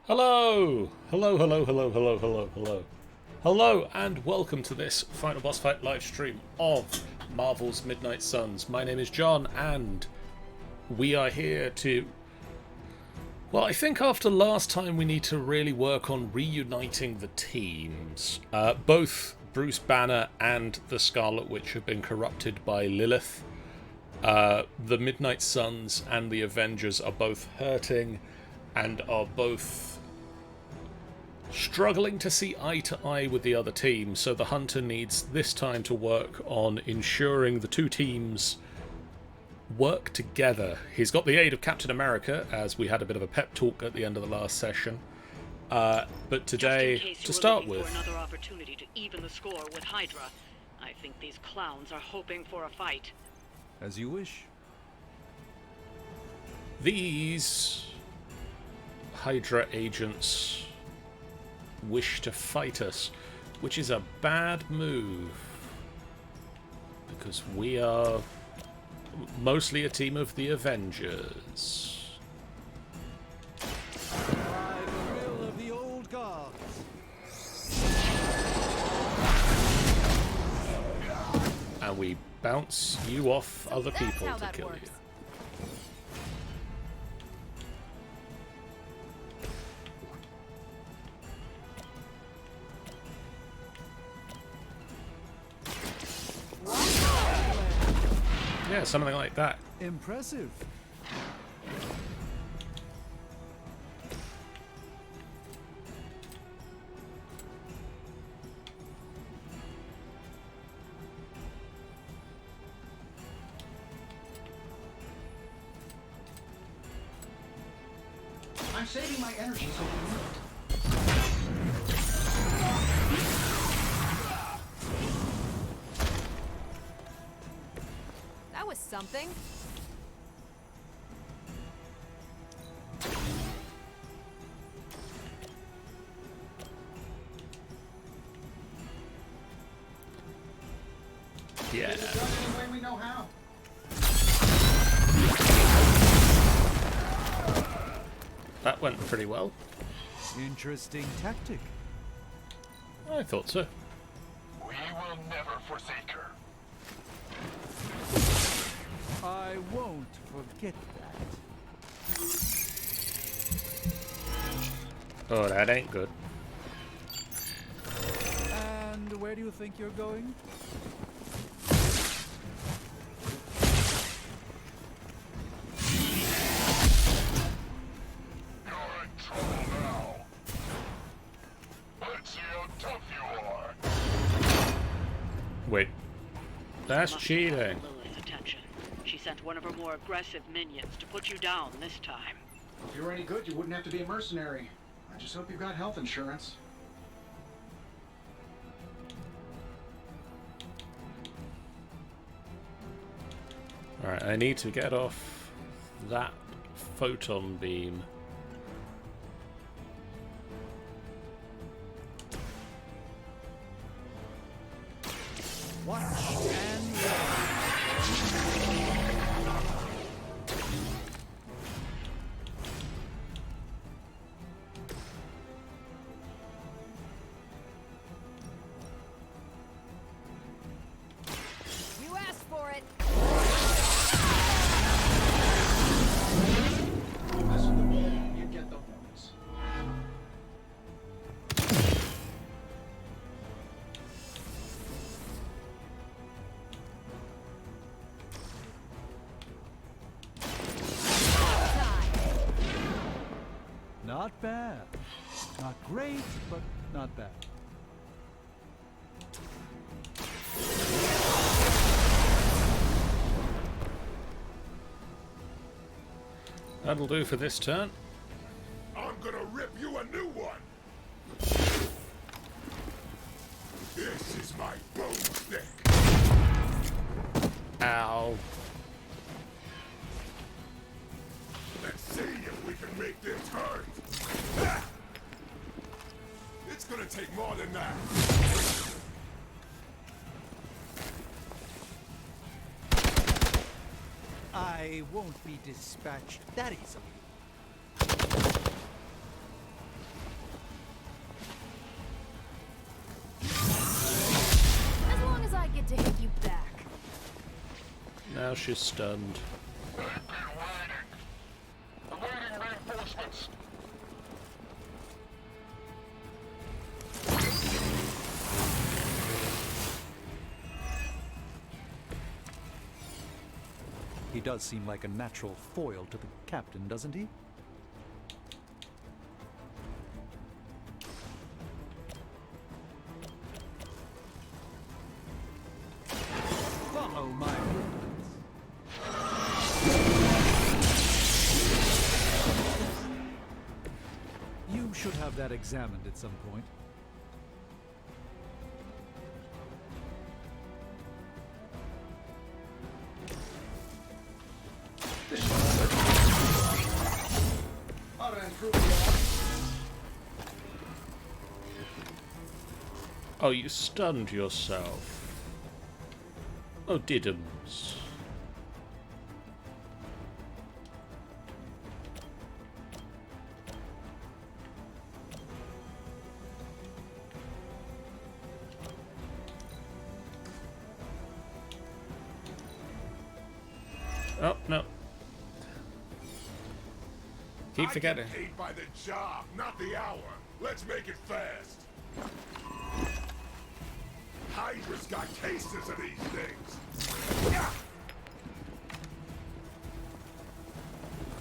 Hello! Hello, hello, hello, hello, hello, hello. Hello, and welcome to this Final Boss Fight live stream of Marvel's Midnight Suns. My name is John, and we are here to... Well, I think after last time we need to really work on reuniting the teams. Both Bruce Banner and the Scarlet Witch have been corrupted by Lilith. The Midnight Suns and the Avengers are both hurting and are both struggling to see eye to eye with the other team, so the Hunter needs this time to work on ensuring the two teams work together. He's got the aid of Captain America, as we had a bit of a pep talk at the end of the last session. But today, to start with, another opportunity to even the score with Hydra. I think these clowns are hoping for a fight. As you wish. these Hydra agents wish to fight us, which is a bad move, because we are mostly a team of the Avengers. By the will of the old gods. And we bounce you off other people to kill you. Yeah, something like that. Impressive. I'm saving my energy so we need it. That was something. Yeah. It's done any way we know how. That went pretty well. Interesting tactic. I thought so. We will never forsake her. I won't forget that. Oh, that ain't good. And where do you think you're going? You're in trouble now. Let's see how tough you are. Wait. That's Must have cheating. caught Lilith's attention. She sent one of her more aggressive minions to put you down this time. If you were any good, you wouldn't have to be a mercenary. I just hope you've got health insurance. Alright, I need to get off that photon beam. Watch and learn. You asked for it. Mess with the ball, you get the bonus. Not bad. Not great, but not bad. That'll do for this turn. I'm gonna rip you a new one. This is my bone stick. Ow. Let's see if we can make this hurt. Ha! It's gonna take more than that. I won't be dispatched that easily. now she's stunned. He does seem like a natural foil to the captain, doesn't he? Follow my movements. You should have that examined at some point. Ought to improve the odds. Oh, you stunned yourself. Oh, diddums. Oh, no. Keep forgetting. I get paid by the job, not the hour. Let's make it fast. Hydra's got cases of these things. Yeah.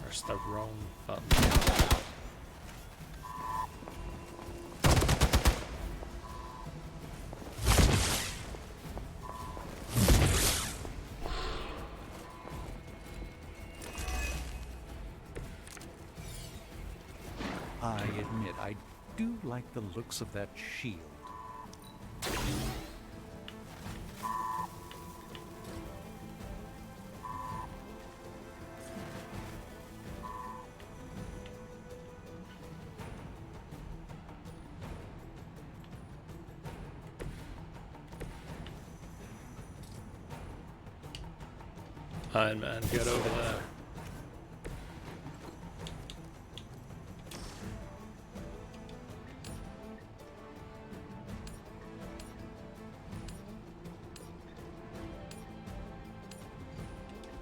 Press the wrong button. I admit, I do like the looks of that shield. Iron Man, get over there.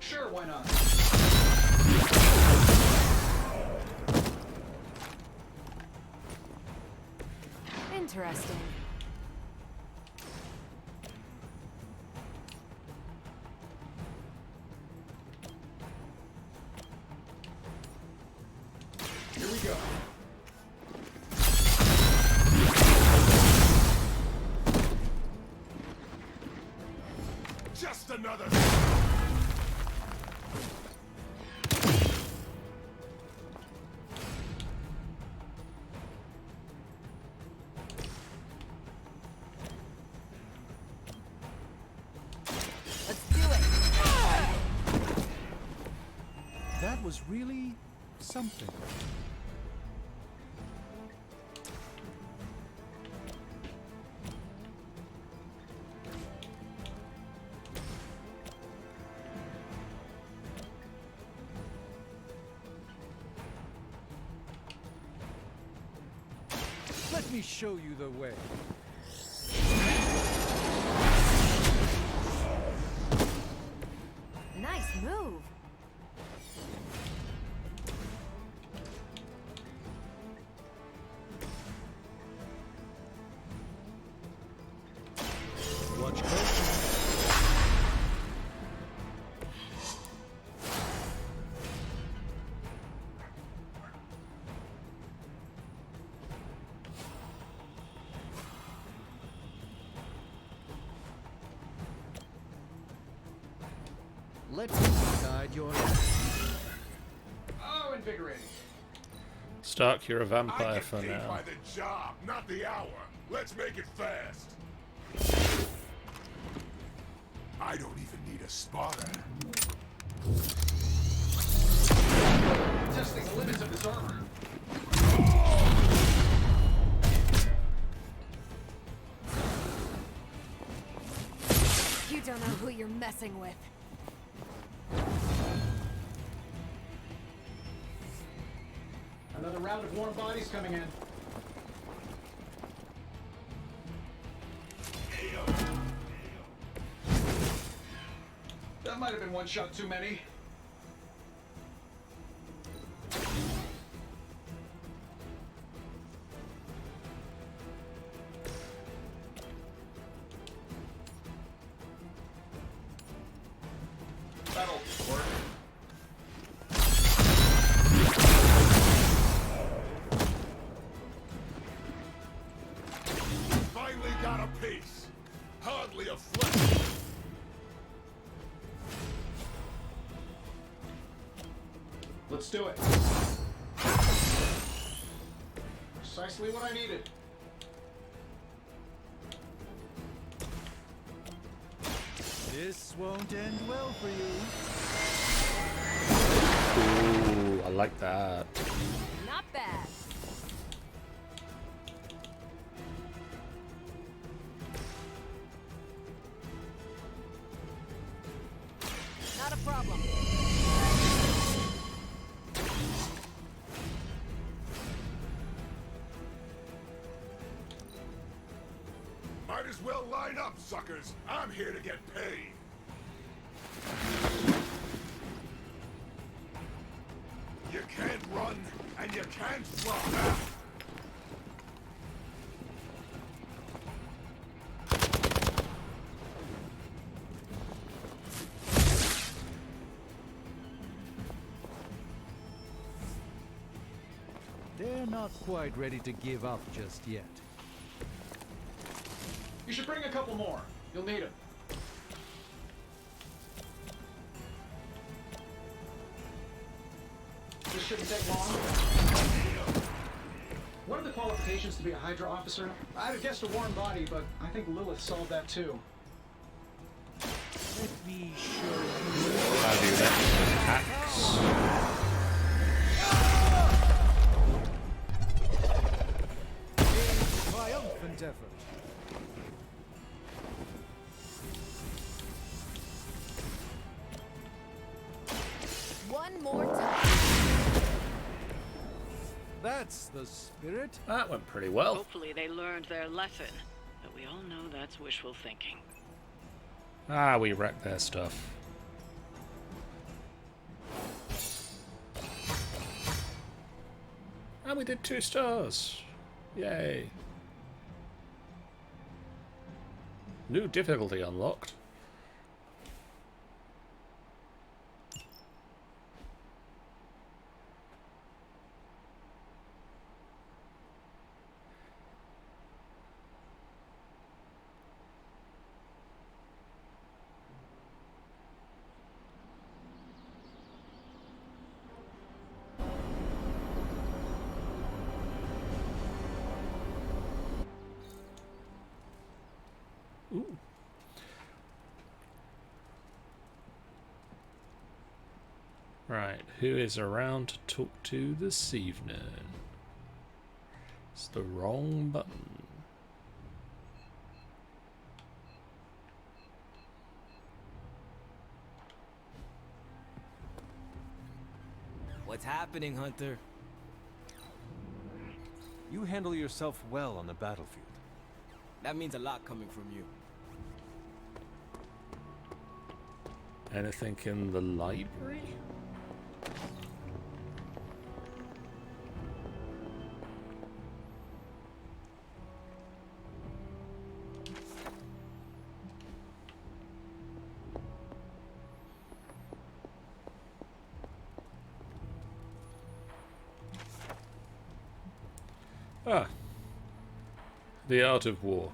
Sure, why not? Interesting. Here we go. Just another. Let's do it. That was really something. Let me show you the way. Nice move. Watch closely. Let me guide your life. Oh, invigorating. Stark, you're a I vampire get for paid now. by the job, not the hour. Let's make it fast. I don't even need a spotter. Testing the limits of this armor. You don't know who you're messing with. Another round of warm bodies coming in. That might have been one shot too many. That'll work. Finally got a piece. Hardly a flesh. Let's do it. Precisely what I needed. This won't end well for you. Ooh, I like that. Not bad. Not a problem. Might as well line up, suckers. I'm here to get paid. You can't run, and you can't fly. They're not quite ready to give up just yet. You should bring a couple more. You'll need them. This shouldn't take long. What are the qualifications to be a Hydra officer? I'd have guessed a warm body, but I think Lilith solved that too. Let me show you. I'll do that. Axe. A triumphant effort. One more time. That's the spirit. That went pretty well. Hopefully they learned their lesson. But we all know that's wishful thinking. Ah, we wrecked their stuff. And we did 2 stars. Yay. New difficulty unlocked. Ooh. Right, who is around to talk to this evening? It's the wrong button. What's happening, Hunter? You handle yourself well on the battlefield. That means a lot coming from you. Anything in the library? Ah. The Art of War.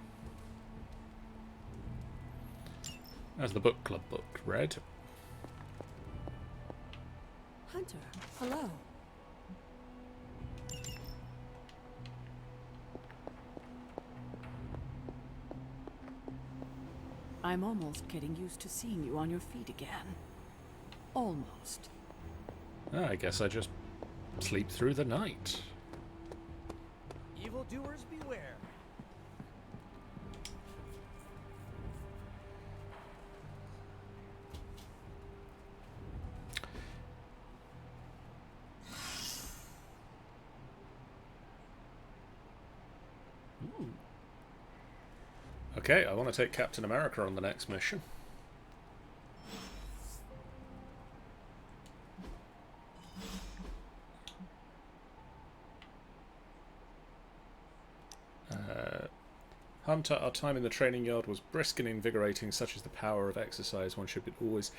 As the book club book read. Hunter, hello. I'm almost getting used to seeing you on your feet again. Almost. Ah, I guess I just sleep through the night. Evildoers beware. Okay, I want to take Captain America on the next mission. Hunter, our time in the training yard was brisk and invigorating, such is the power of exercise. One should always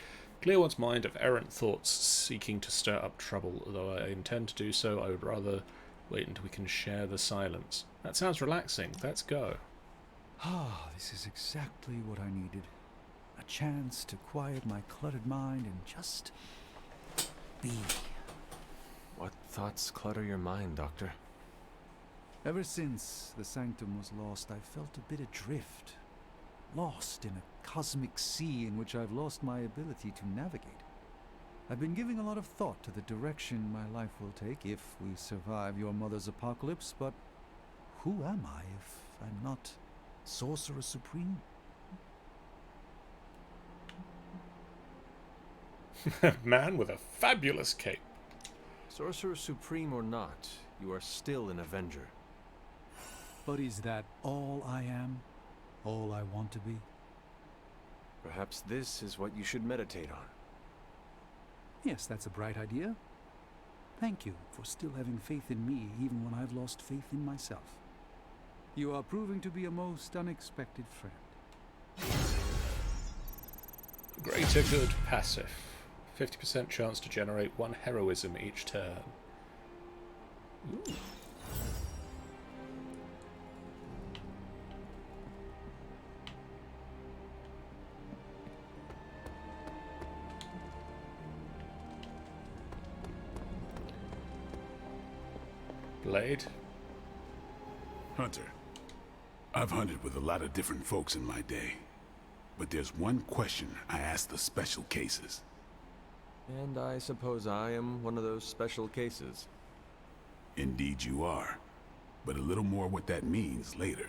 clear one's mind of errant thoughts seeking to stir up trouble. Although I intend to do so, I would rather wait until we can share the silence. That sounds relaxing. Let's go. Ah, this is exactly what I needed. A chance to quiet my cluttered mind and just be. What thoughts clutter your mind, Doctor? Ever since the sanctum was lost, I felt a bit adrift. Lost in a cosmic sea in which I've lost my ability to navigate. I've been giving a lot of thought to the direction my life will take if we survive your mother's apocalypse, but who am I if I'm not Sorcerer Supreme? Man with a fabulous cape. Sorcerer Supreme or not, you are still an Avenger. But is that all I am? All I want to be? Perhaps this is what you should meditate on. Yes, that's a bright idea. Thank you for still having faith in me, even when I've lost faith in myself. You are proving to be a most unexpected friend. Greater good passive. 50% chance to generate 1 heroism each turn. Ooh. Blade. Hunter, I've hunted with a lot of different folks in my day, but there's one question I ask the special cases. And I suppose I am one of those special cases. Indeed you are, but a little more what that means later.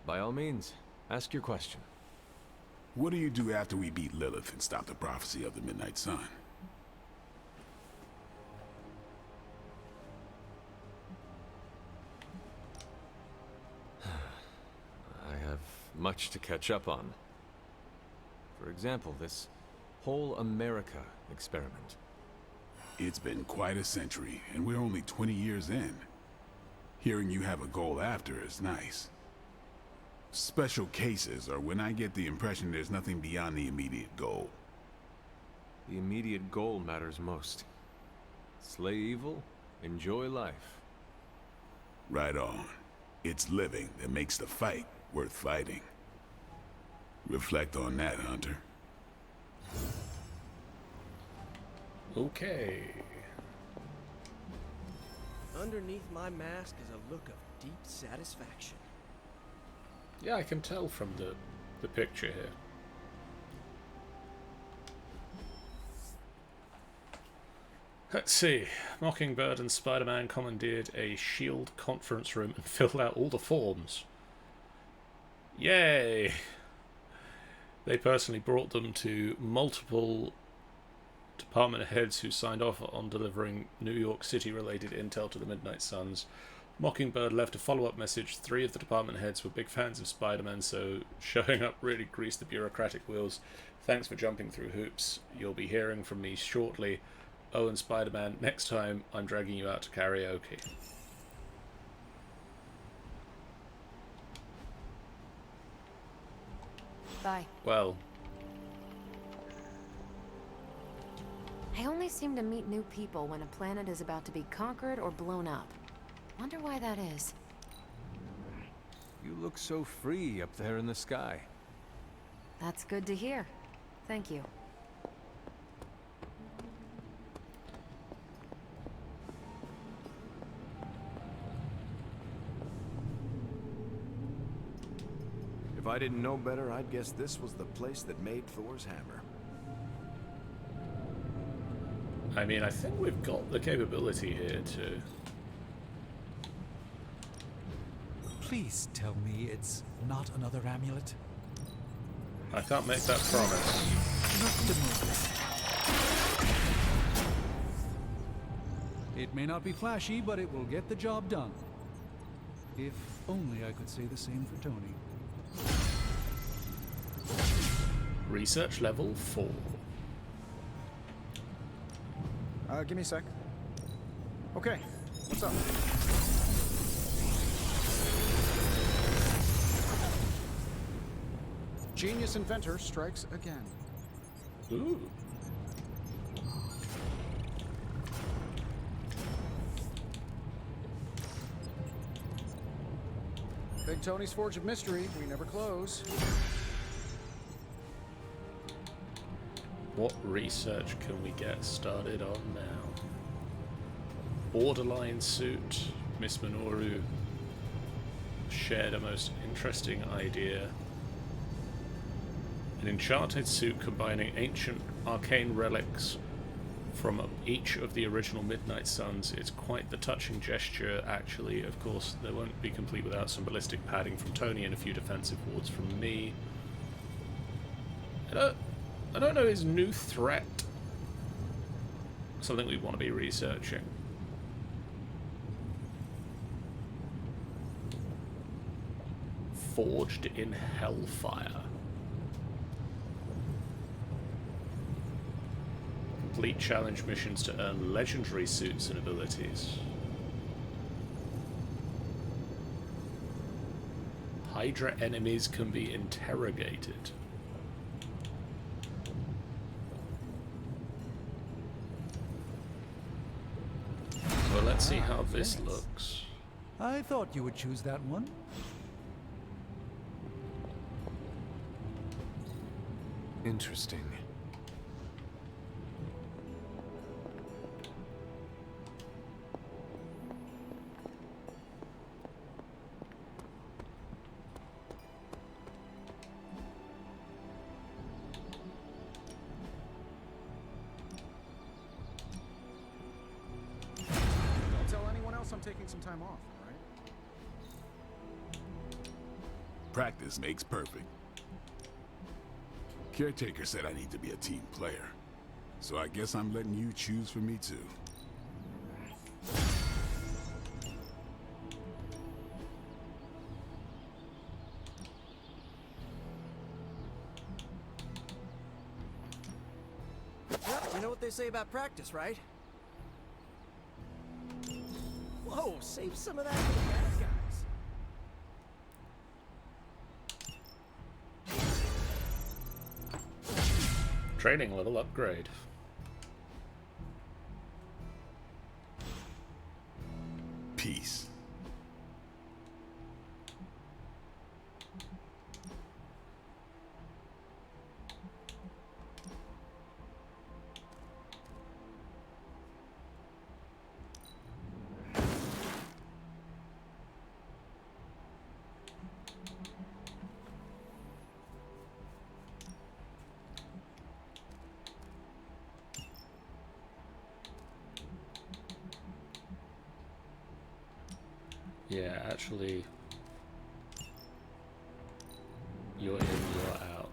By all means, ask your question. What do you do after we beat Lilith and stop the prophecy of the Midnight Sun? I have much to catch up on. For example, this whole America experiment. It's been quite a century, and we're only 20 years in. Hearing you have a goal after is nice. Special cases are when I get the impression there's nothing beyond the immediate goal. The immediate goal matters most. Slay evil, enjoy life. Right on. It's living that makes the fight worth fighting. Reflect on that, Hunter. Okay. Underneath my mask is a look of deep satisfaction. Yeah, I can tell from the picture here. Let's see. Mockingbird and Spider-Man commandeered a S.H.I.E.L.D. conference room and filled out all the forms. Yay! They personally brought them to multiple department heads who signed off on delivering New York City-related intel to the Midnight Suns. Mockingbird left a follow-up message. 3 of the department heads were big fans of Spider-Man, so showing up really greased the bureaucratic wheels. Thanks for jumping through hoops. You'll be hearing from me shortly. Oh, and Spider-Man, next time I'm dragging you out to karaoke. Bye. Well, I only seem to meet new people when a planet is about to be conquered or blown up. Wonder why that is. You look so free up there in the sky. That's good to hear. Thank you. If I didn't know better, I'd guess this was the place that made Thor's hammer. I mean, I think we've got the capability here to... Please tell me it's not another amulet. I can't make that promise. Not the moment. It may not be flashy, but it will get the job done. If only I could say the same for Tony. Research level 4. Give me a sec. Okay, what's up? Genius inventor strikes again. Ooh. Big Tony's Forge of Mystery. We never close. What research can we get started on now? Borderline suit. Miss Minoru shared a most interesting idea. An enchanted suit combining ancient arcane relics from each of the original Midnight Suns. It's quite the touching gesture, actually. Of course, they won't be complete without some ballistic padding from Tony and a few defensive wards from me. I don't know, is new threat something we want to be researching? Forged in Hellfire. Complete challenge missions to earn legendary suits and abilities. Hydra enemies can be interrogated. So let's see how this looks. I thought you would choose that one. Interesting. Don't tell anyone else I'm taking some time off, all right? Practice makes perfect. Caretaker said I need to be a team player, so I guess I'm letting you choose for me too. Yep, you know what they say about practice, right? Whoa, save some of that for the bad guys. Training level upgrade. Peace. Yeah, actually, you're in, you're out.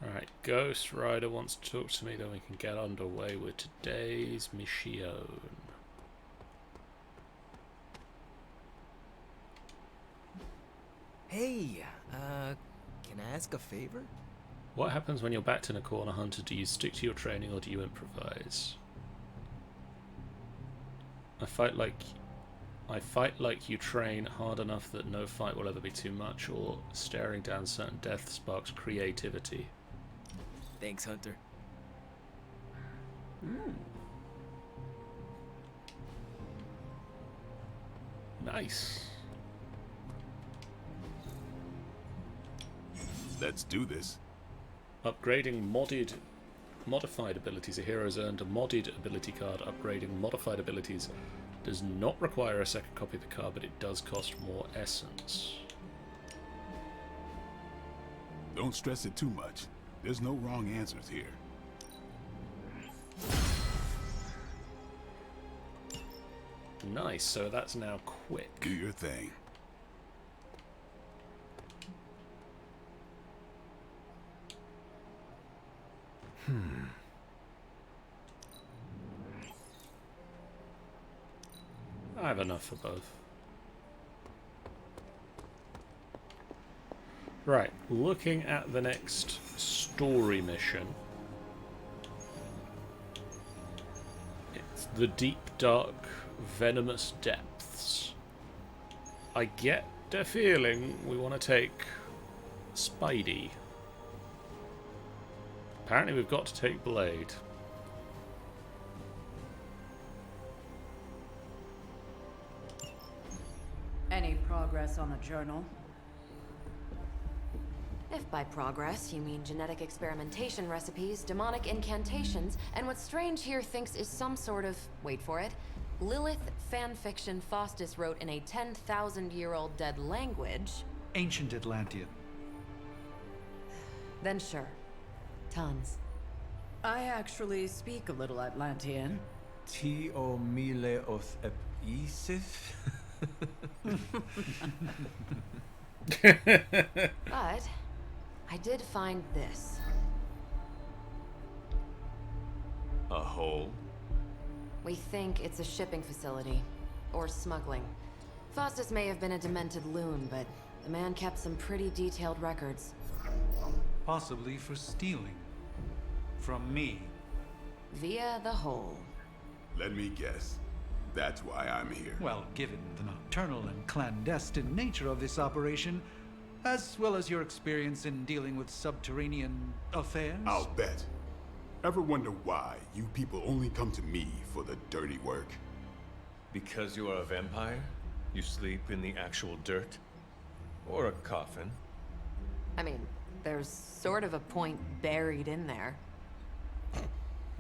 Alright, Ghost Rider wants to talk to me, then we can get underway with today's mission. Hey, can I ask a favor? What happens when you're backed in a corner, Hunter? Do you stick to your training or do you improvise? I fight like you train hard enough that no fight will ever be too much, or staring down certain death sparks creativity. Thanks, Hunter. Nice. Let's do this. Upgrading modified abilities. A hero's earned a modded ability card. Upgrading modified abilities does not require a second copy of the card, but it does cost more essence. Don't stress it too much. There's no wrong answers here. Nice, so that's now quick. Do your thing. I have enough for both. Right, looking at the next story mission. It's the deep, dark, venomous depths. I get the feeling we want to take Spidey. Apparently we've got to take Blade. Any progress on the journal? If by progress you mean genetic experimentation recipes, demonic incantations, and what Strange here thinks is some sort of, wait for it, Lilith fanfiction Faustus wrote in a 10,000-year-old dead language... Ancient Atlantean. Then sure. Tons. I actually speak a little Atlantean. Ti o mile oth ep isis? But I did find this. A hole? We think it's a shipping facility. Or smuggling. Faustus may have been a demented loon, but the man kept some pretty detailed records. Possibly for stealing. From me. Via the hole. Let me guess. That's why I'm here. Well, given the nocturnal and clandestine nature of this operation, as well as your experience in dealing with subterranean affairs... I'll bet. Ever wonder why you people only come to me for the dirty work? Because you are a vampire? You sleep in the actual dirt? Or a coffin? I mean, there's sort of a point buried in there.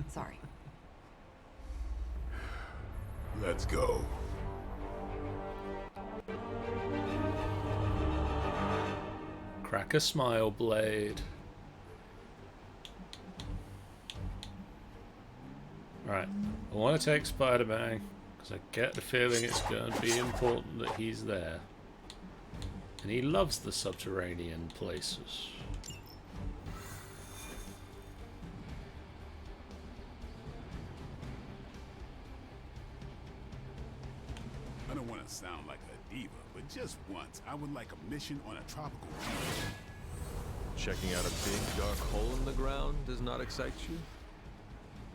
Sorry. Let's go. Crack a smile, Blade. Right, I want to take Spider-Man because I get the feeling it's going to be important that he's there. And he loves the subterranean places. I don't want to sound like a diva, but just once, I would like a mission on a tropical beach. Checking out a big dark hole in the ground does not excite you?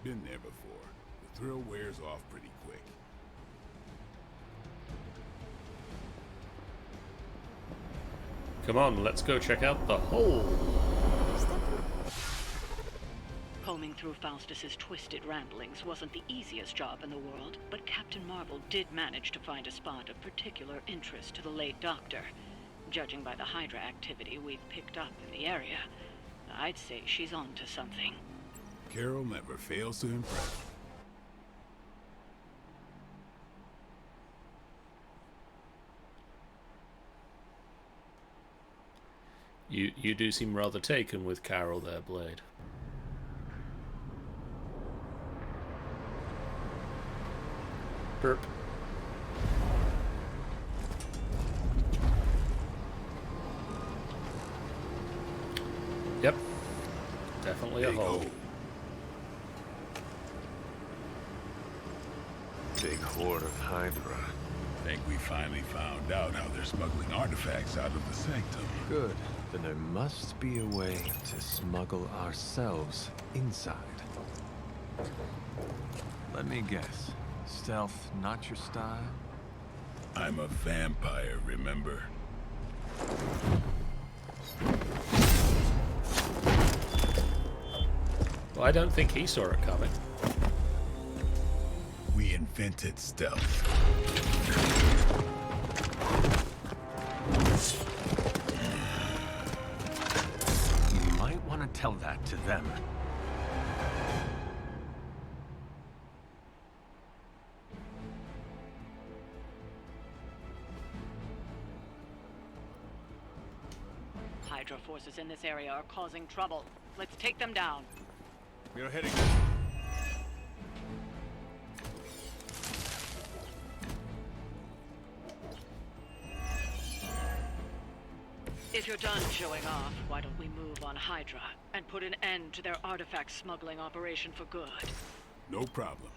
Been there before. The thrill wears off pretty quick. Come on, let's go check out the hole. Combing through Faustus's twisted ramblings wasn't the easiest job in the world, but Captain Marvel did manage to find a spot of particular interest to the late Doctor. Judging by the Hydra activity we've picked up in the area, I'd say she's on to something. Carol never fails to impress. You do seem rather taken with Carol there, Blade. Burp. Yep. Definitely a hole. Big horde of Hydra. Think we finally found out how they're smuggling artifacts out of the sanctum. Good. Then there must be a way to smuggle ourselves inside. Let me guess. Stealth not your style? I'm a vampire, remember? Well, I don't think he saw it coming. We invented stealth. You might want to tell that to them. Hydra forces in this area are causing trouble. Let's take them down. We are heading. If you're done showing off, why don't we move on Hydra and put an end to their artifact smuggling operation for good? No problem.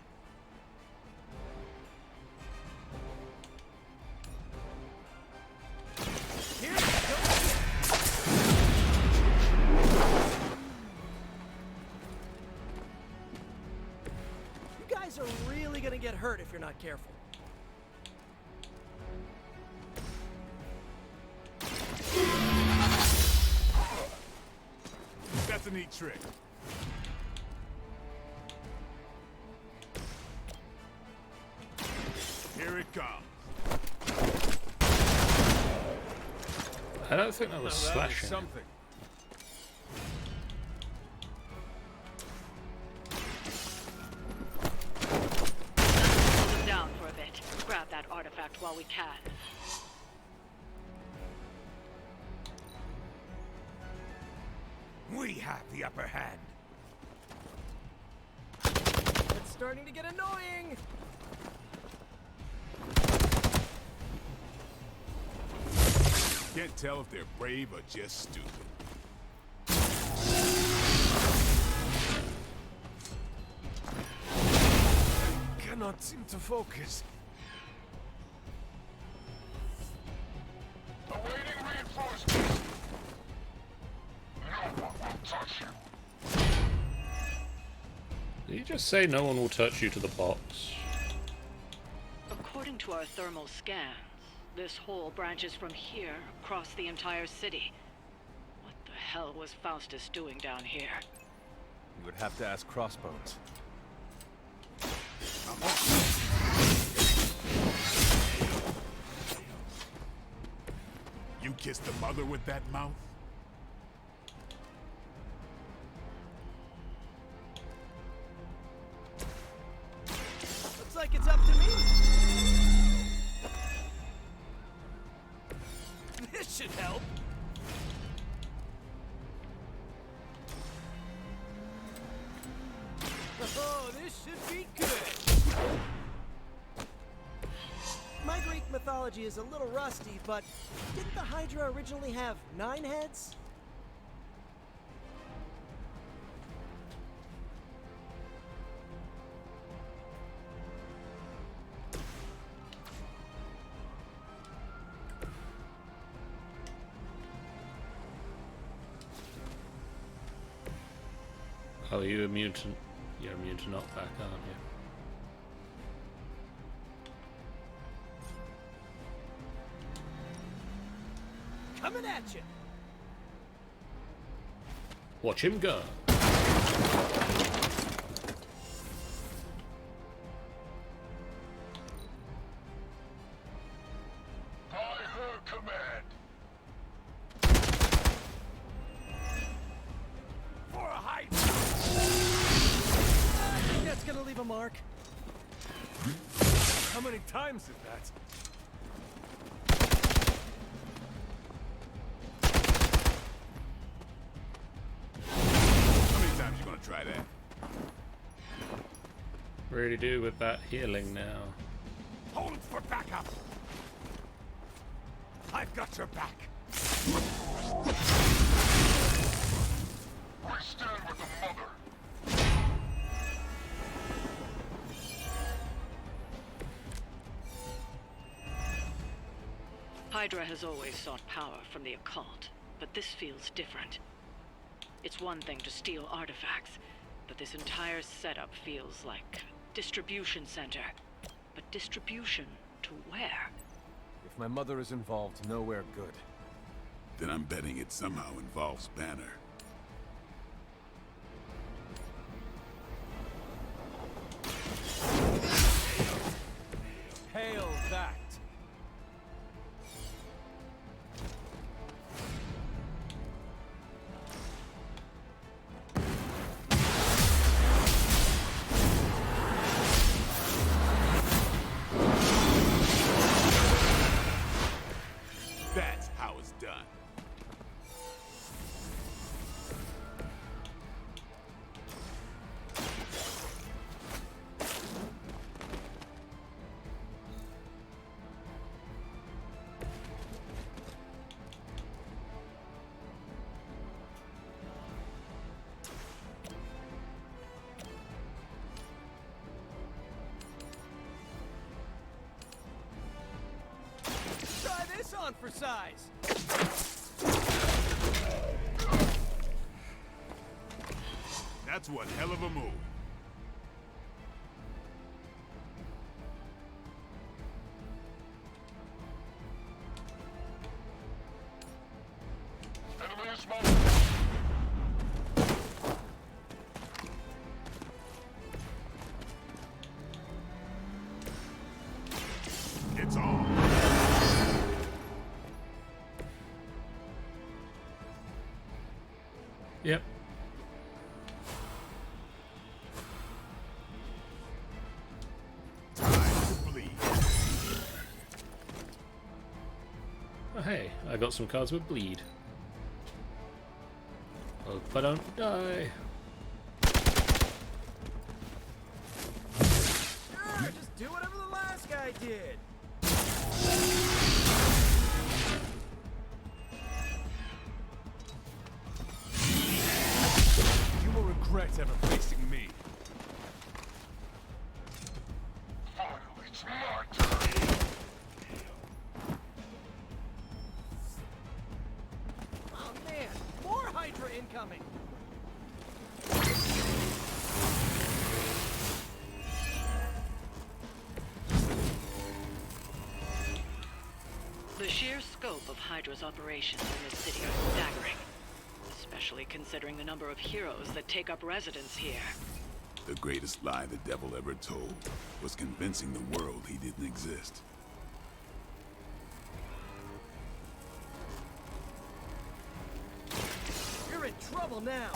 are really gonna get hurt if you're not careful. That's a neat trick. Here it comes. I don't think that was slashing. Something. Hold them down for a bit. Grab that artifact while we can. We have the upper hand. It's starting to get annoying! Can't tell if they're brave or just stupid. I cannot seem to focus. Awaiting reinforcements. No one will touch you. Did you just say no one will touch you to the box? According to our thermal scans, this hole branches from here across the entire city. What the hell was Faustus doing down here? You would have to ask Crossbones. You kissed the mother with that mouth? Looks like it's up to me. This should help. Oh, this should be good. My Greek mythology is a little rusty, but didn't the Hydra originally have 9 heads? Oh, you're immune to knockback, aren't you? Coming at you. Watch him go. By her command. For a height. That's gonna leave a mark. How many times is that? How many times you gonna try that? Really do with that healing now. Hold for backup. I've got your back. I stand with the mother. Hydra has always sought power from the occult, but this feels different. It's one thing to steal artifacts, but this entire setup feels like distribution center. But distribution to where? If my mother is involved, nowhere good. Then I'm betting it somehow involves Banner. Hail that! That's how it's done. Try this on for size. That's one hell of a move. That's all. Yep. Time to bleed. Oh, hey, I got some cards with bleed. Hope I don't die. Sure, just do whatever the last guy did. You will regret ever facing me. Finally, it's my turn. Oh man, more Hydra incoming. The sheer scope of Hydra's operations in this city are staggering, especially considering the number of heroes that take up residence here. The greatest lie the devil ever told was convincing the world he didn't exist. You're in trouble now.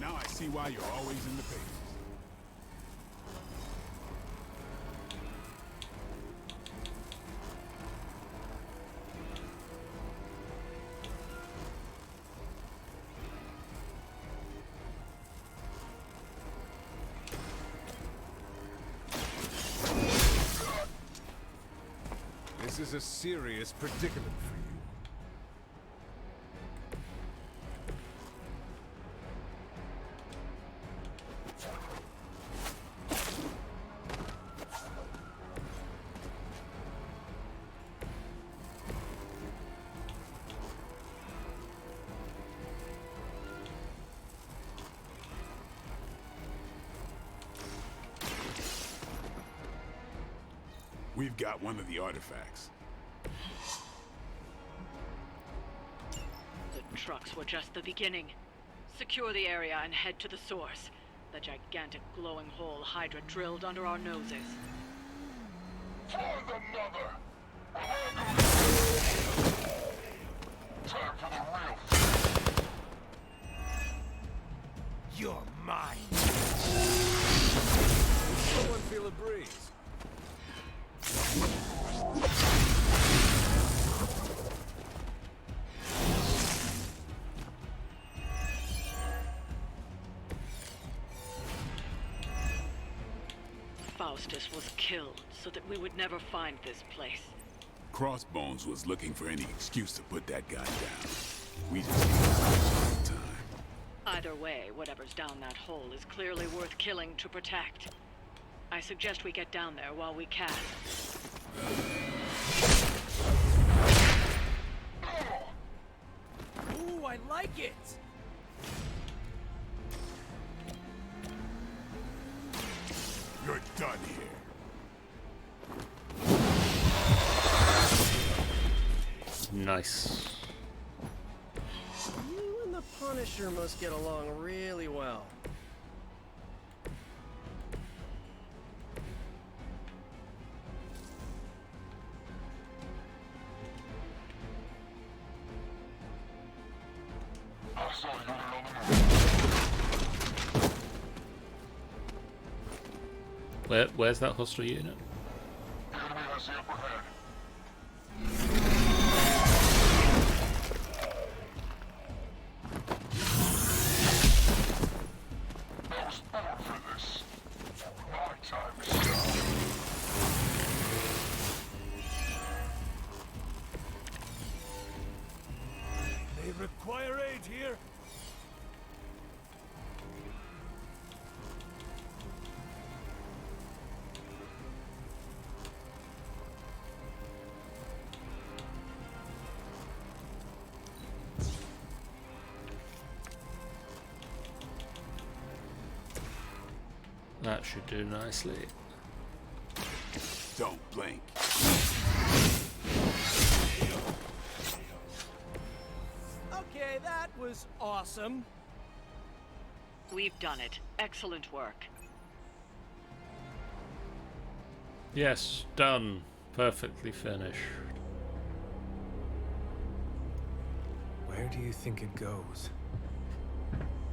Now I see why you're always in the papers. This is a serious predicament for you. We've got one of the artifacts. The trucks were just the beginning. Secure the area and head to the source. The gigantic glowing hole Hydra drilled under our noses. Find another! Time for the real. You're mine. Someone feel a breeze. Faustus was killed so that we would never find this place. Crossbones was looking for any excuse to put that guy down. We just need time. Either way, whatever's down that hole is clearly worth killing to protect. I suggest we get down there while we can. Ooh, I like it. You're done here. Nice. You and the Punisher must get along really well. Where's that hostile unit? The enemy has the upper hand. I was born for this. My time is done. They require aid here. That should do nicely. Don't blink. Okay, that was awesome. We've done it. Excellent work. Yes, done. Perfectly finished. Where do you think it goes?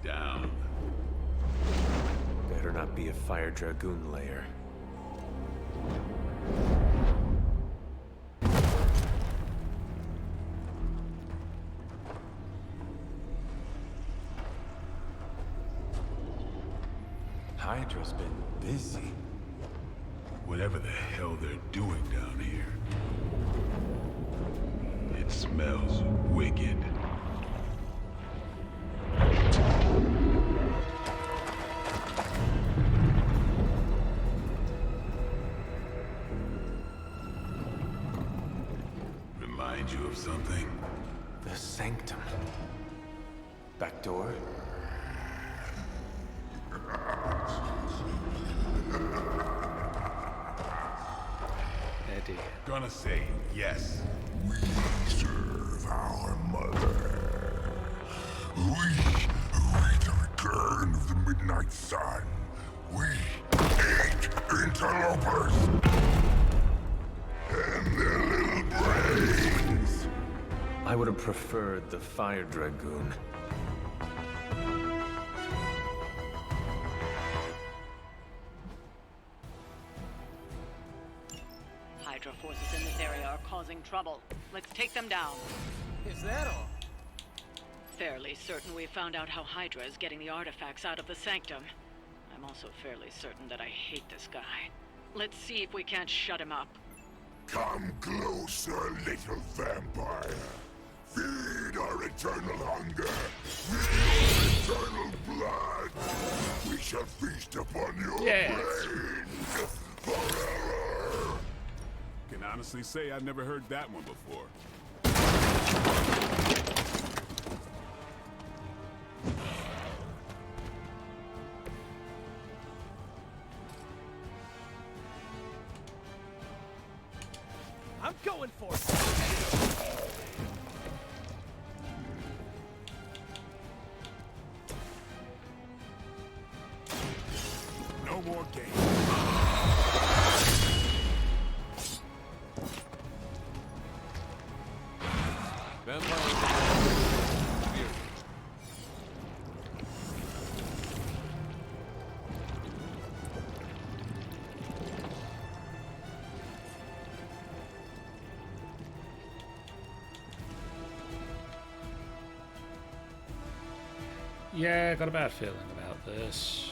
Down. Better not be a Fire Dragoon lair. Hydra's been busy. Whatever the hell they're doing down here. It smells wicked. Remind you of something? The sanctum. Back door? Eddie. Gonna say yes. We serve our mother. We await the return of the midnight sun. We hate interlopers and their little brains. I would have preferred the Fire Dragoon. Hydra forces in this area are causing trouble. Let's take them down. Is that all? Fairly certain we found out how Hydra is getting the artifacts out of the sanctum. I'm also fairly certain that I hate this guy. Let's see if we can't shut him up. Come closer, little vampire. Feed our eternal hunger. Feel our eternal blood. We shall feast upon your brains forever. Can honestly say I've never heard that one before. I'm going for it. No more games. Yeah, got a bad feeling about this.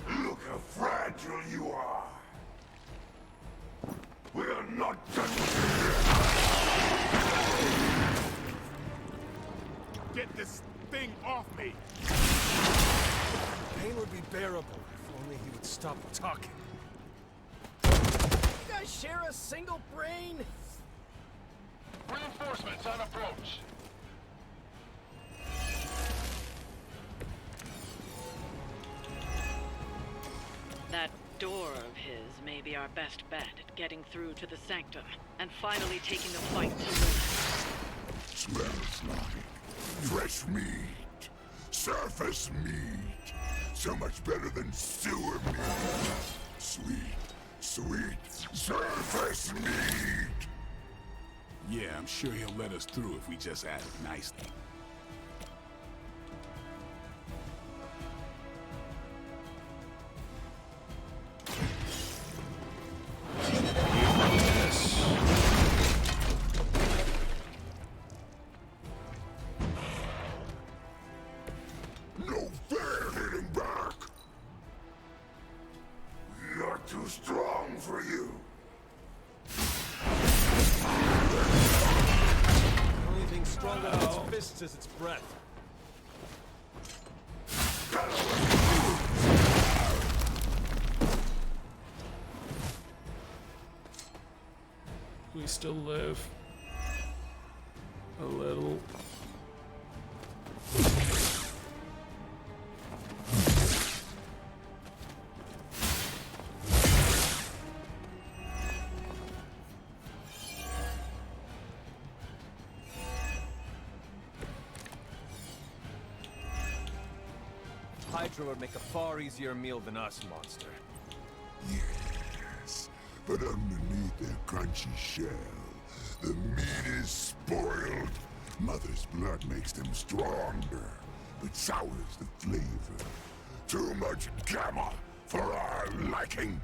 Look how fragile you are. We are not done here. Get this thing off me! Pain would be bearable if only he would stop talking. You guys share a single brain? Reinforcements on approach. That door of his may be our best bet at getting through to the sanctum and finally taking the fight to Lilith. Smells like fresh meat. Surface meat. So much better than sewer meat. Sweet, sweet surface meat. Yeah, I'm sure he'll let us through if we just act nicely. No fair hitting back. We are too strong for you. The only thing stronger than its fists is its breath. we still live. A little. Hydra would make a far easier meal than us, monster. Yes, but underneath their crunchy shell, the meat is spoiled. Mother's blood makes them stronger, but sours the flavor. Too much gamma for our liking.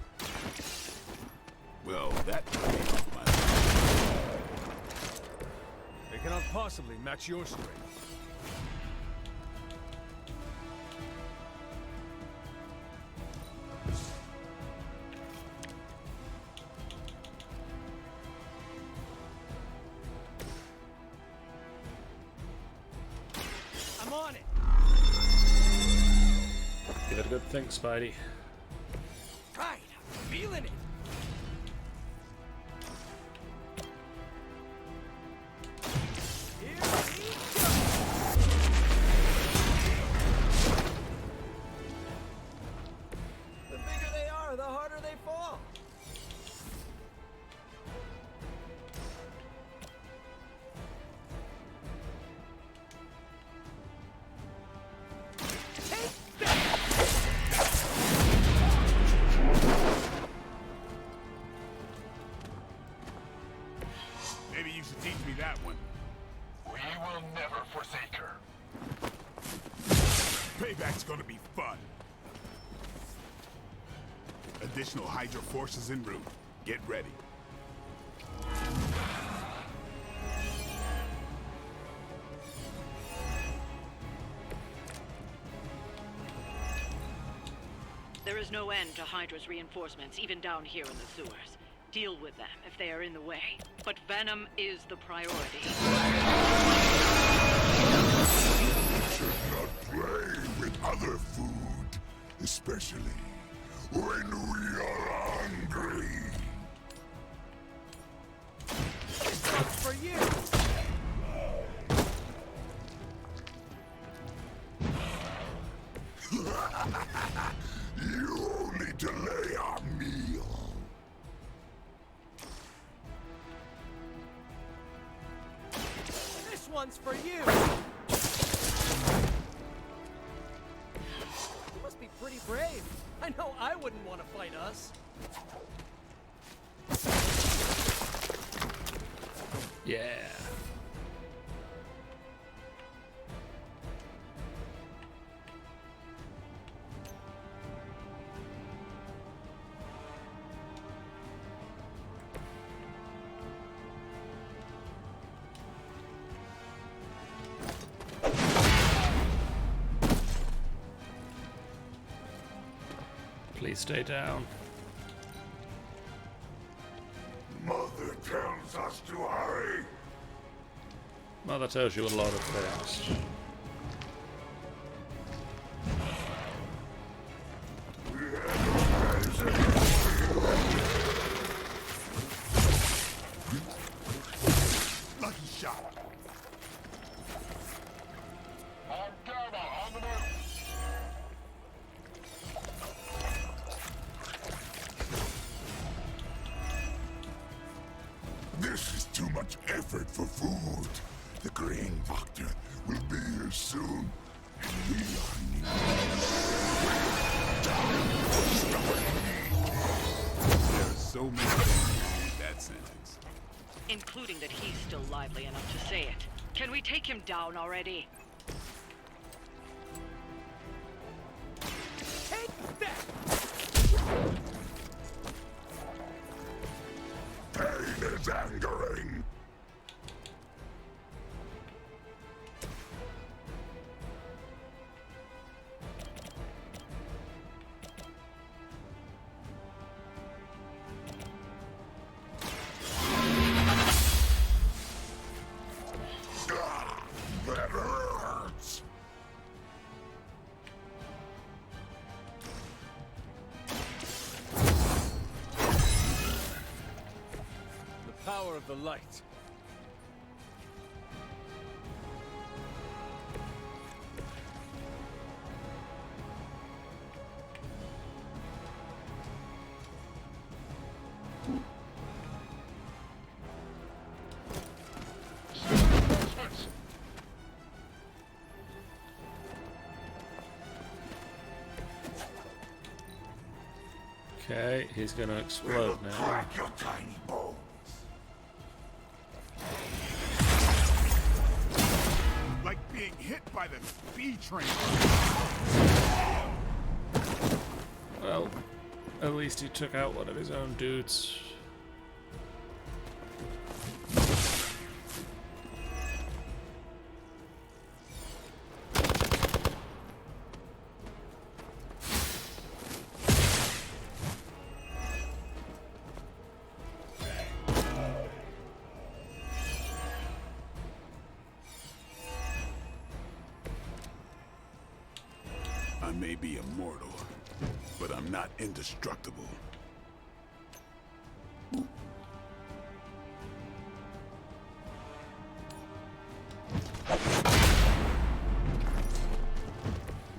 Well, that might be off my... They cannot possibly match your strength. I'm on it. Give it a good think, Spidey. Right, I'm feeling it. Here we go. The bigger they are, the harder they fall. Maybe you should teach me that one. We will never forsake her. Payback's gonna be fun. Additional Hydra forces en route. Get ready. There is no end to Hydra's reinforcements, even down here in the sewers. Deal with them if they are in the way. But Venom is the priority. Should not play with other food, especially when we are hungry. This one's for you. You only delay our meal. This one's for you. You must be pretty brave. I know I wouldn't want to fight us. Yeah. Please stay down. Mother tells us to hurry. Mother tells you a lot of things. Lucky shot. This is too much effort for food. The Green Doctor will be here soon, and we are needed. There's so many things in that sentence. Including that he's still lively enough to say it. Can we take him down already? Take that! Pain is angering. Better. power of the light. Okay, he's gonna explode now. Crack your tiny bones. Like being hit by the speed train. Well, at least he took out one of his own dudes. I may be immortal, but I'm not indestructible. We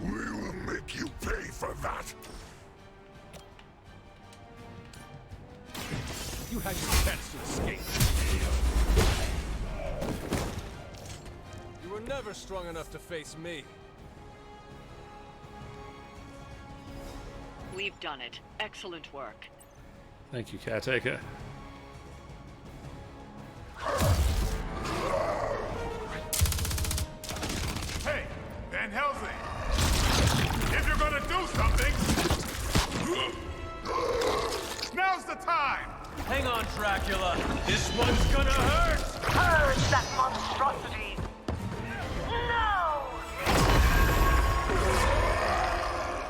will make you pay for that. You had your chance to escape. You were never strong enough to face me. We've done it. Excellent work. Thank you, Caretaker. Hey, Van Helsing! If you're gonna do something, now's the time! Hang on, Dracula. This one's gonna hurt! Purge that monstrosity! No!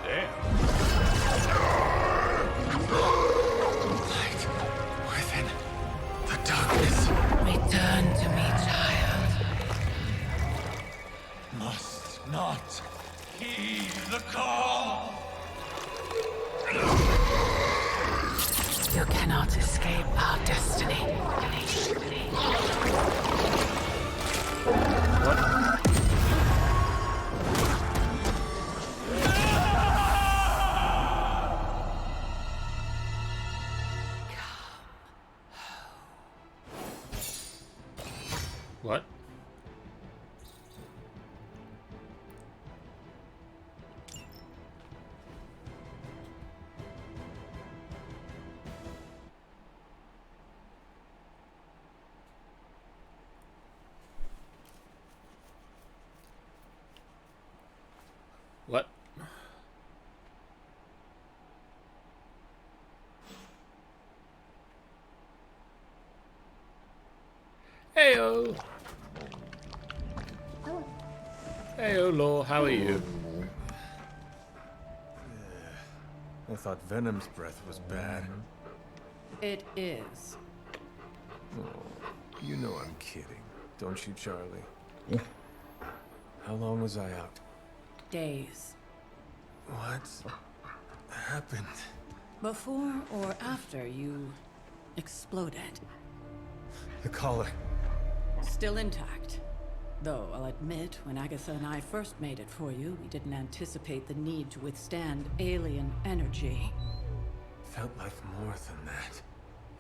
Damn. Light within the darkness. Return to me, child. Must not heed the call. You cannot escape our destiny. What? What? Heyo! Heyo, Law, how are you? I thought Venom's breath was bad. It is. Oh, you know I'm kidding, don't you, Charlie? How long was I out? Days. What happened? Before or after you exploded. The collar. Still intact. Though, I'll admit, when Agatha and I first made it for you, we didn't anticipate the need to withstand alien energy. Felt like more than that.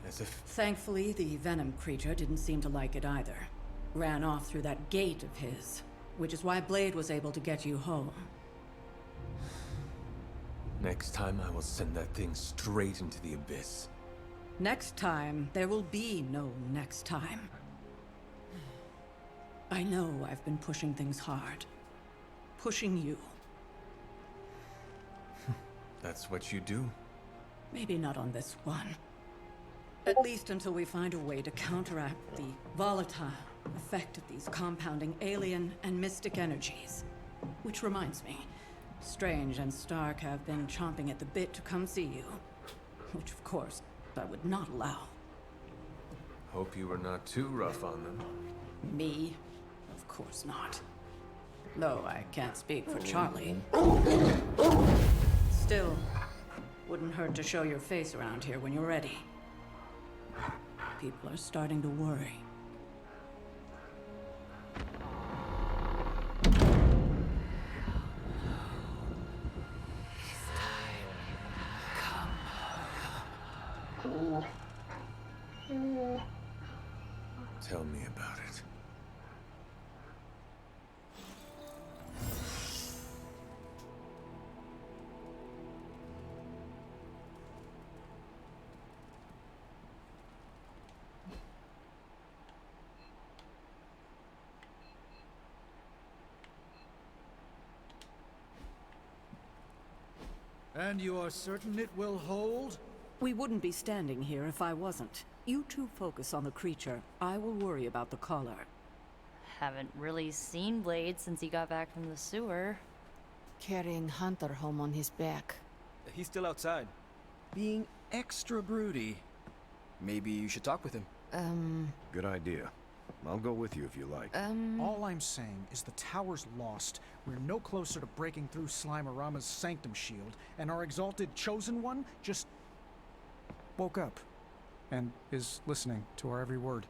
As if... Thankfully, the Venom creature didn't seem to like it either. Ran off through that gate of his, which is why Blade was able to get you home. Next time I will send that thing straight into the abyss. Next time, there will be no next time. I know I've been pushing things hard. Pushing you. That's what you do? Maybe not on this one. At least until we find a way to counteract the volatile effect of these compounding alien and mystic energies. Which reminds me, Strange and Stark have been chomping at the bit to come see you. Which, of course, I would not allow. Hope you were not too rough on them. Me? Of course not. Though I can't speak for Charlie. Still, wouldn't hurt to show your face around here when you're ready. people are starting to worry. Tell me about it. And you are certain it will hold? We wouldn't be standing here if I wasn't. You two focus on the creature. I will worry about the collar. Haven't really seen Blade since he got back from the sewer. Carrying Hunter home on his back. He's still outside. Being extra broody. Maybe you should talk with him. Good idea. I'll go with you if you like. All I'm saying is the tower's lost. We're no closer to breaking through Slimerama's sanctum shield, and our exalted chosen one just woke up and is listening to our every word.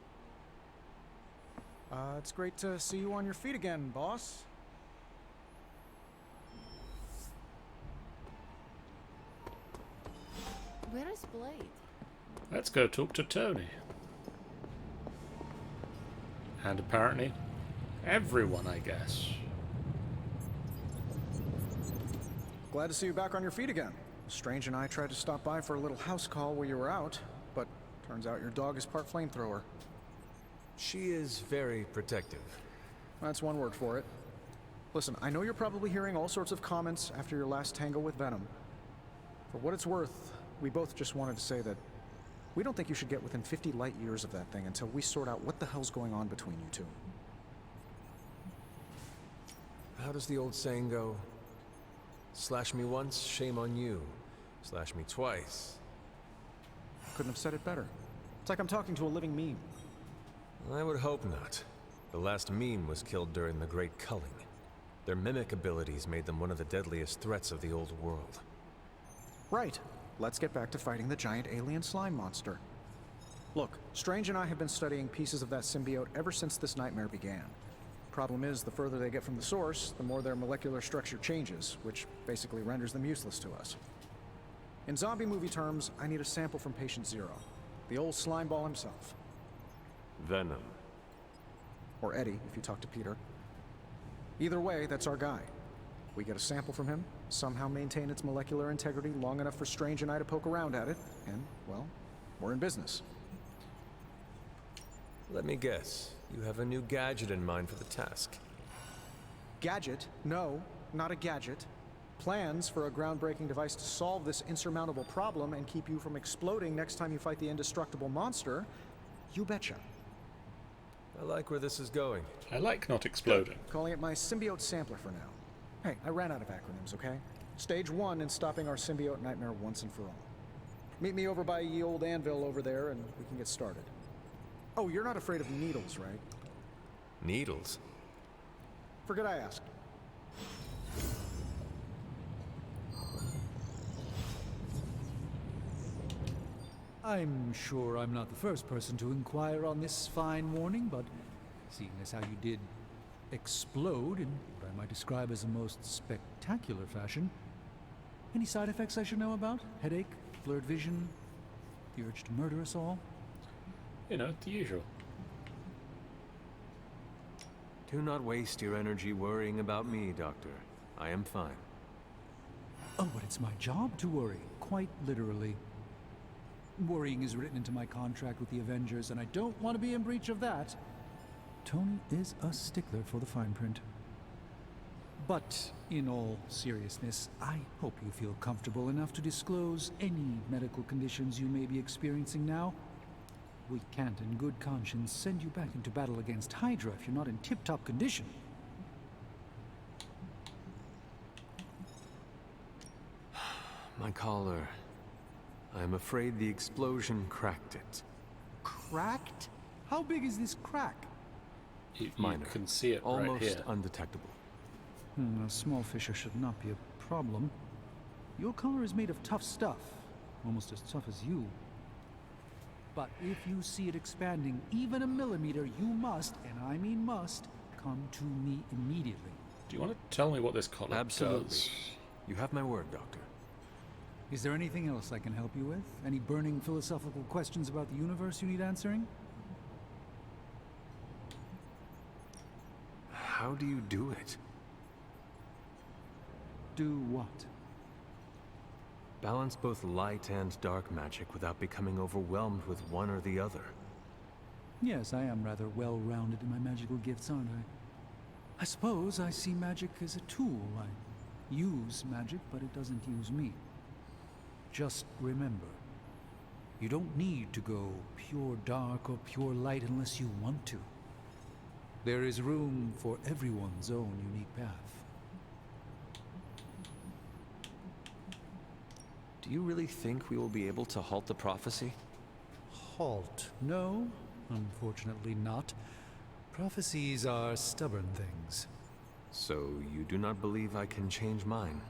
It's great to see you on your feet again, boss. Where is Blade? Let's go talk to Tony. And apparently, everyone, I guess. Glad to see you back on your feet again. Strange and I tried to stop by for a little house call while you were out, but turns out your dog is part flamethrower. She is very protective. That's one word for it. Listen, I know you're probably hearing all sorts of comments after your last tango with Venom. For what it's worth, we both just wanted to say that we don't think you should get within 50 light years of that thing until we sort out what the hell's going on between you two. How does the old saying go? Slash me once, shame on you. Slash me twice. Couldn't have said it better. It's like I'm talking to a living meme. I would hope not. The last meme was killed during the Great Culling. Their mimic abilities made them one of the deadliest threats of the old world. Right. Let's get back to fighting the giant alien slime monster. Look, Strange and I have been studying pieces of that symbiote ever since this nightmare began. Problem is, the further they get from the source, the more their molecular structure changes, which basically renders them useless to us. In zombie movie terms, I need a sample from Patient Zero, the old slime ball himself. Venom. Or Eddie, if you talk to Peter. Either way, that's our guy. We get a sample from him, somehow maintain its molecular integrity long enough for Strange and I to poke around at it, and, well, we're in business. Let me guess. You have a new gadget in mind for the task. Gadget? No, not a gadget. Plans for a groundbreaking device to solve this insurmountable problem and keep you from exploding next time you fight the indestructible monster? You betcha. I like where this is going. I like not exploding. Calling it my symbiote sampler for now. Hey, I ran out of acronyms, okay? Stage 1 in stopping our symbiote nightmare once and for all. Meet me over by ye old anvil over there and we can get started. Oh, you're not afraid of needles, right? Needles? Forget I asked. I'm sure I'm not the first person to inquire on this fine morning, but seeing as how you did explode in what I might describe as a most spectacular fashion, any side effects I should know about? Headache, blurred vision, the urge to murder us all? You know, the usual. Do not waste your energy worrying about me, Doctor. I am fine. Oh, but it's my job to worry, quite literally. Worrying is written into my contract with the Avengers, and I don't want to be in breach of that. Tony is a stickler for the fine print. But, in all seriousness, I hope you feel comfortable enough to disclose any medical conditions you may be experiencing now. We can't in good conscience send you back into battle against Hydra if you're not in tip-top condition. My collar. I'm afraid the explosion cracked it. Cracked? How big is this crack? You Minor. can see it Almost right here. undetectable. A small fissure should not be a problem. Your collar is made of tough stuff, almost as tough as you. But if you see it expanding even a millimeter, you must, and I mean must, come to me immediately. Do you want to tell me what this collar Absolutely. does? You have my word, Doctor. Is there anything else I can help you with? Any burning philosophical questions about the universe you need answering? How do you do it? Do what? Balance both light and dark magic without becoming overwhelmed with one or the other. Yes, I am rather well-rounded in my magical gifts, aren't I? I suppose I see magic as a tool. I use magic, but it doesn't use me. Just remember, you don't need to go pure dark or pure light unless you want to. There is room for everyone's own unique path. Do you really think we will be able to halt the prophecy? Halt? No, unfortunately not. Prophecies are stubborn things. So you do not believe I can change mine?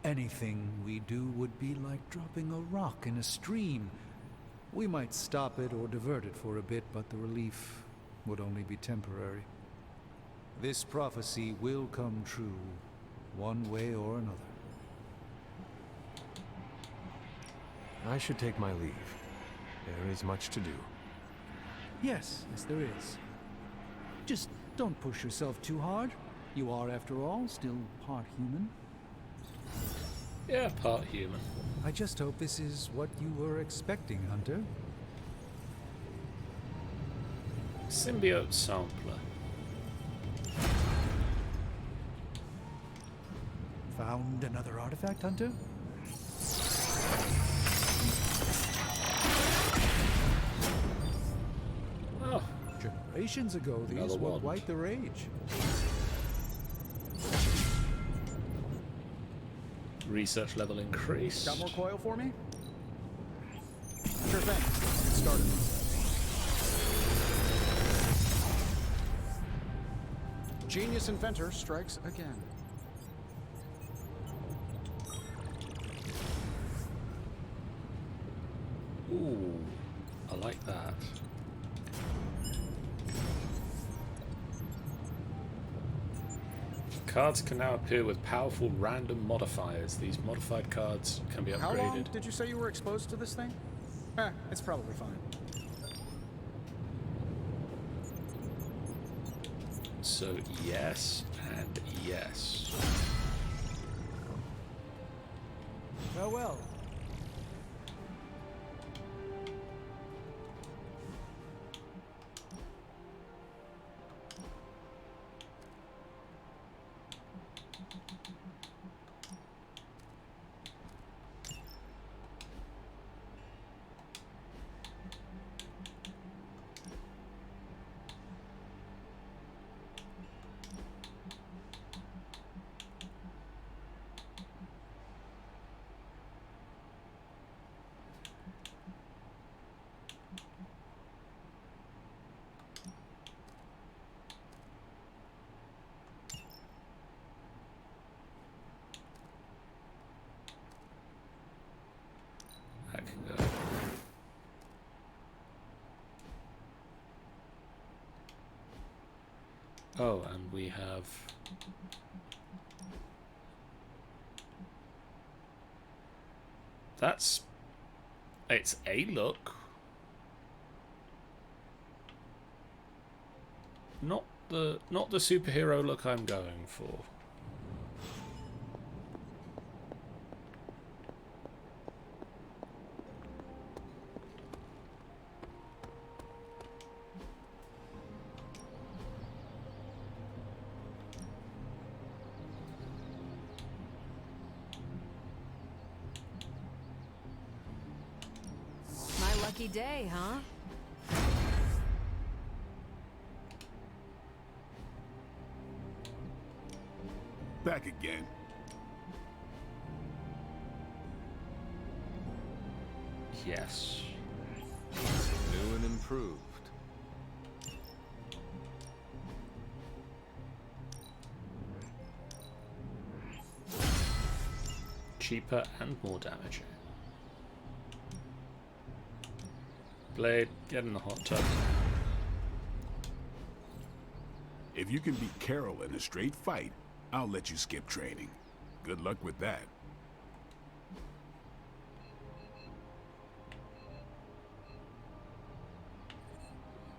Anything we do would be like dropping a rock in a stream. We might stop it or divert it for a bit, but the relief would only be temporary. This prophecy will come true, one way or another. I should take my leave. There is much to do. Yes, there is. Just don't push yourself too hard. You are, after all, still part human. Yeah, part human. I just hope this is what you were expecting, Hunter. Symbiote sampler. Found another artifact, Hunter? Oh. Generations ago, these Another were wand. quite the rage. Research level increased. Got more coil for me? Sure thing. Get started. Genius inventor strikes again. Ooh, I like that. Cards can now appear with powerful random modifiers. These modified cards can be upgraded. How long did you say you were exposed to this thing? It's probably fine. So yes and yes. Farewell. That can go. Oh, and we have it's a look. Not the superhero look I'm going for. My lucky day, huh? Back again. Yes. New and improved. Cheaper and more damaging. Blade, get in the hot tub. If you can beat Carol in a straight fight, I'll let you skip training. Good luck with that.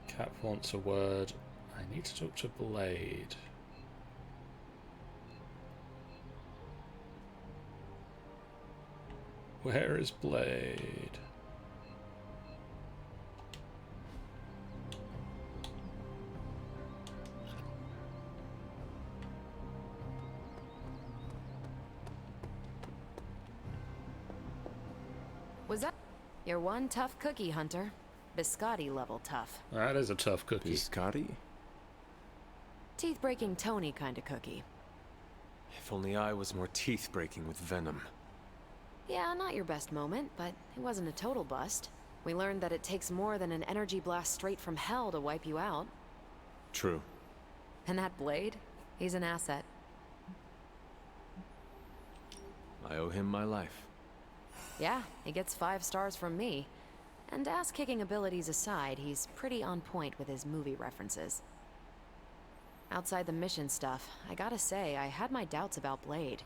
Cap wants a word. I need to talk to Blade. Where is Blade? Was that? You're one tough cookie, Hunter. Biscotti level tough. That is a tough cookie. Biscotti? Teeth-breaking Tony kind of cookie. If only I was more teeth-breaking with venom. Yeah, not your best moment, but it wasn't a total bust. We learned that it takes more than an energy blast straight from hell to wipe you out. True. And that Blade? He's an asset. I owe him my life. Yeah, he gets 5 stars from me. And ass-kicking abilities aside, he's pretty on point with his movie references. Outside the mission stuff, I gotta say, I had my doubts about Blade.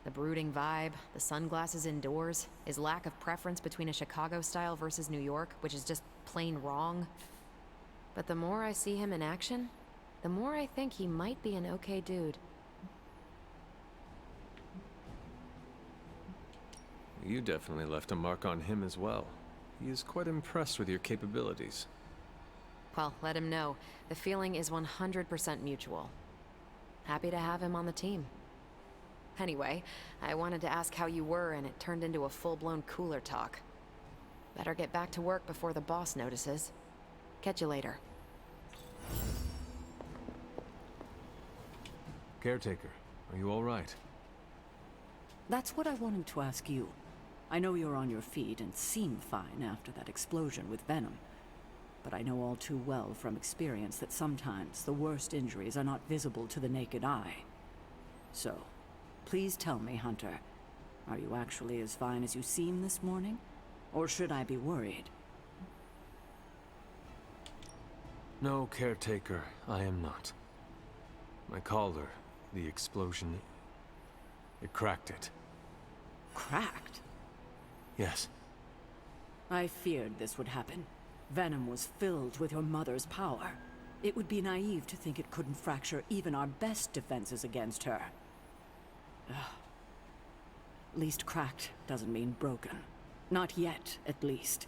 The brooding vibe, the sunglasses indoors, his lack of preference between a Chicago style versus New York, which is just plain wrong. But the more I see him in action, the more I think he might be an okay dude. You definitely left a mark on him as well. He is quite impressed with your capabilities. Well, let him know. The feeling is 100% mutual. Happy to have him on the team. Anyway, I wanted to ask how you were, and it turned into a full-blown cooler talk. Better get back to work before the boss notices. Catch you later. Caretaker, are you all right? That's what I wanted to ask you. I know you're on your feet and seem fine after that explosion with venom. But I know all too well from experience that sometimes the worst injuries are not visible to the naked eye. So, please tell me, Hunter, are you actually as fine as you seem this morning? Or should I be worried? No, Caretaker, I am not. My collar, the explosion, it cracked it. Cracked? Yes. I feared this would happen. Venom was filled with your mother's power. It would be naive to think it couldn't fracture even our best defenses against her. Ugh. At least cracked doesn't mean broken. Not yet, at least.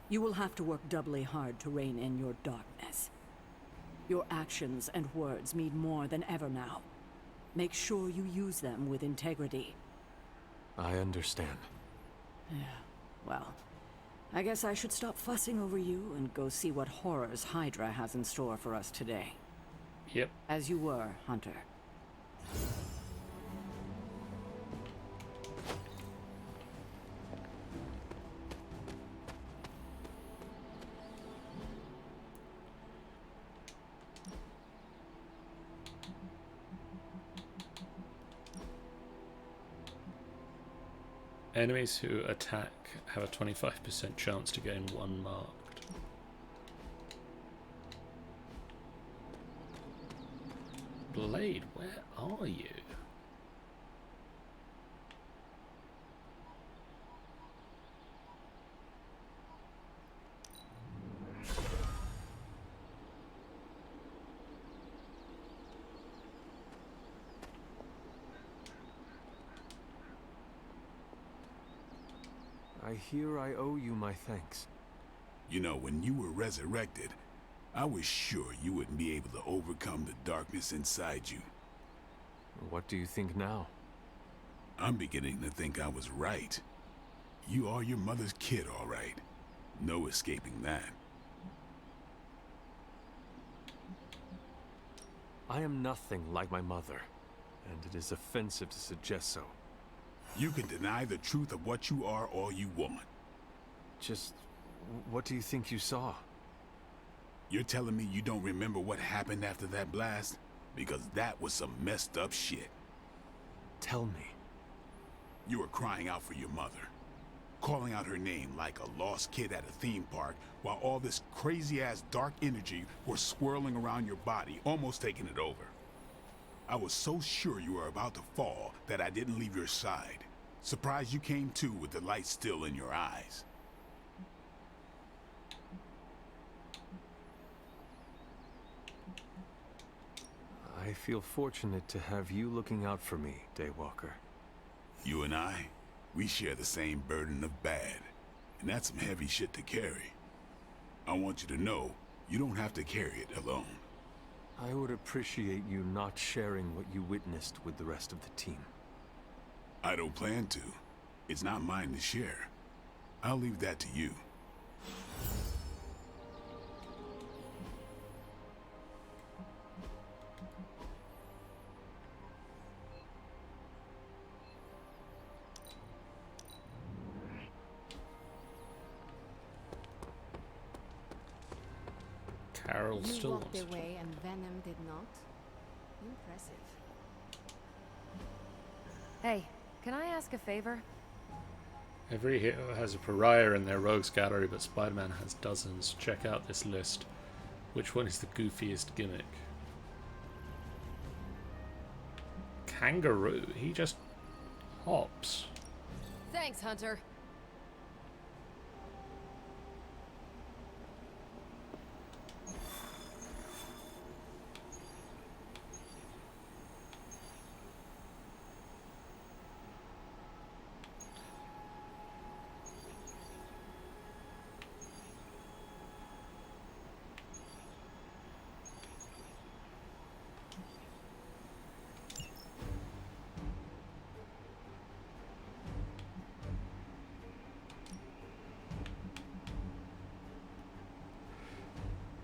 You will have to work doubly hard to rein in your darkness. Your actions and words mean more than ever now. Make sure you use them with integrity. I understand. Yeah, well, I guess I should stop fussing over you and go see what horrors Hydra has in store for us today. Yep. As you were, Hunter. Enemies who attack have a 25% chance to gain 1 marked. Blade, where are you? I hear I owe you my thanks. You know, when you were resurrected, I was sure you wouldn't be able to overcome the darkness inside you. What do you think now? I'm beginning to think I was right. You are your mother's kid, all right. No escaping that. I am nothing like my mother, and it is offensive to suggest so. You can deny the truth of what you are all you want. Just, what do you think you saw? You're telling me you don't remember what happened after that blast? Because that was some messed up shit. Tell me. You were crying out for your mother. calling out her name like a lost kid at a theme park while all this crazy-ass dark energy was swirling around your body, almost taking it over. I was so sure you were about to fall that I didn't leave your side. Surprised you came to with the light still in your eyes. I feel fortunate to have you looking out for me, Daywalker. You and I, we share the same burden of bad, and that's some heavy shit to carry. I want you to know, you don't have to carry it alone. I would appreciate you not sharing what you witnessed with the rest of the team. I don't plan to. It's not mine to share. I'll leave that to you. Carol You still walked wants to away and Venom did not? Impressive. Hey, can I ask a favor? Every hero has a pariah in their rogues gallery, but Spider-Man has dozens. Check out this list. Which one is the goofiest gimmick? Kangaroo. He just hops. Thanks, Hunter.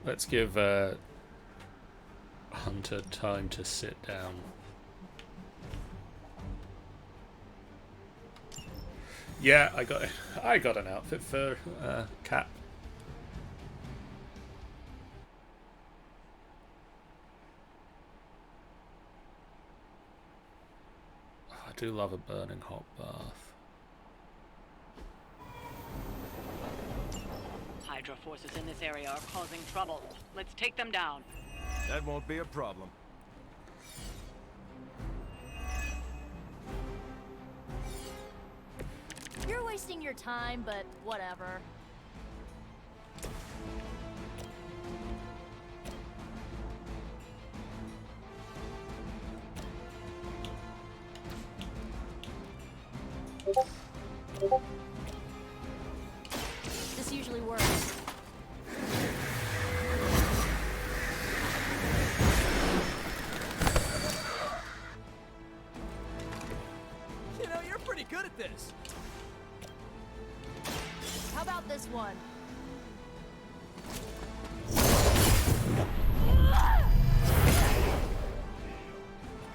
Let's give Hunter time to sit down. Yeah, I got an outfit for Cat. I do love a burning hot bath. Hydra forces in this area are causing trouble. Let's take them down. That won't be a problem. You're wasting your time, but whatever. This usually works. You know, you're pretty good at this. How about this one?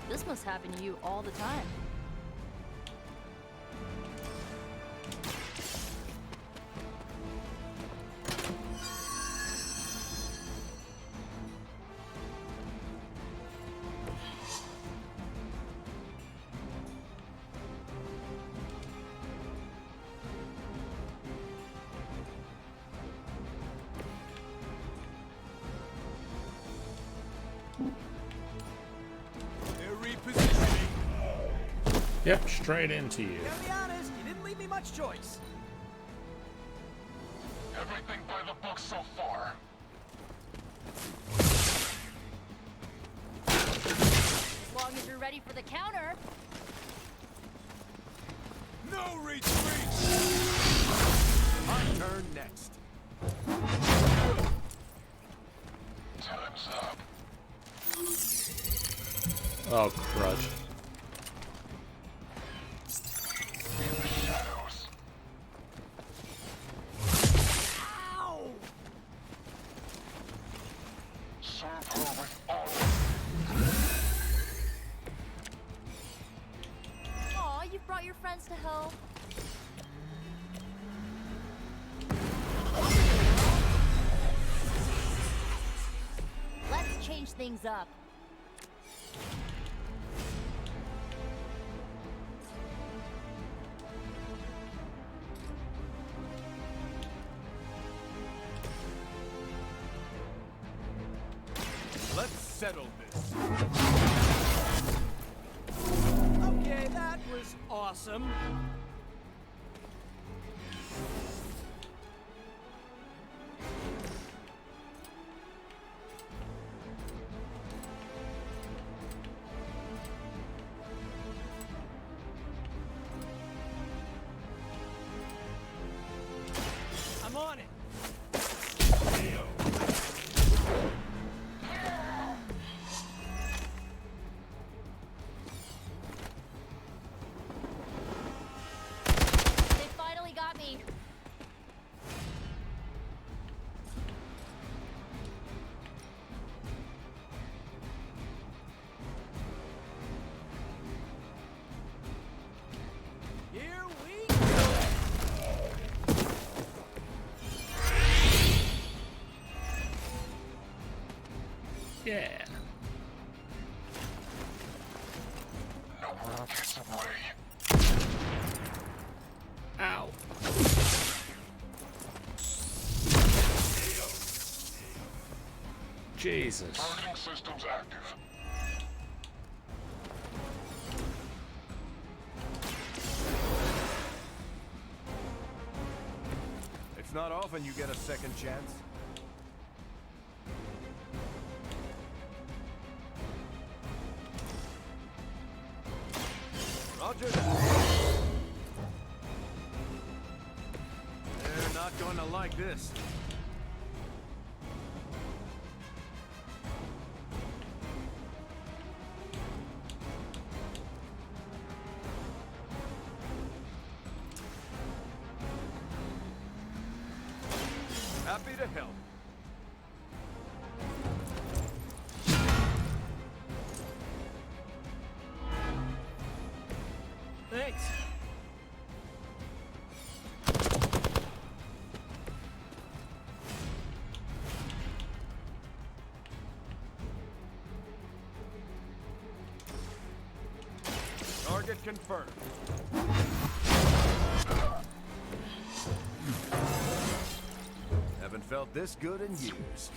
This must happen to you all the time. Yep, straight into you. Gotta be honest, you didn't leave me much choice. Everything by the book so far. As long as you're ready for the counter. No retreat! My turn next. Time's up. Oh, crud. Aw, you brought your friends to help. Let's change things up. settle this. Okay, that was awesome. I'm on it. They finally got me. Here we go. Yeah. No one gets away. Ow. Jesus. Targeting systems active. It's not often you get a second chance. Roger that. They're not going to like this. Happy to help. Thanks. Target confirmed. Haven't felt this good in years.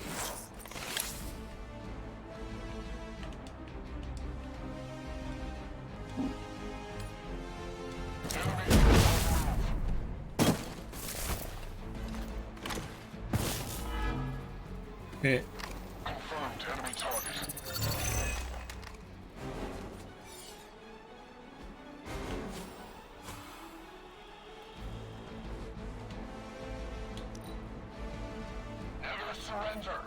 Yeah. Confirmed enemy target. Never surrender.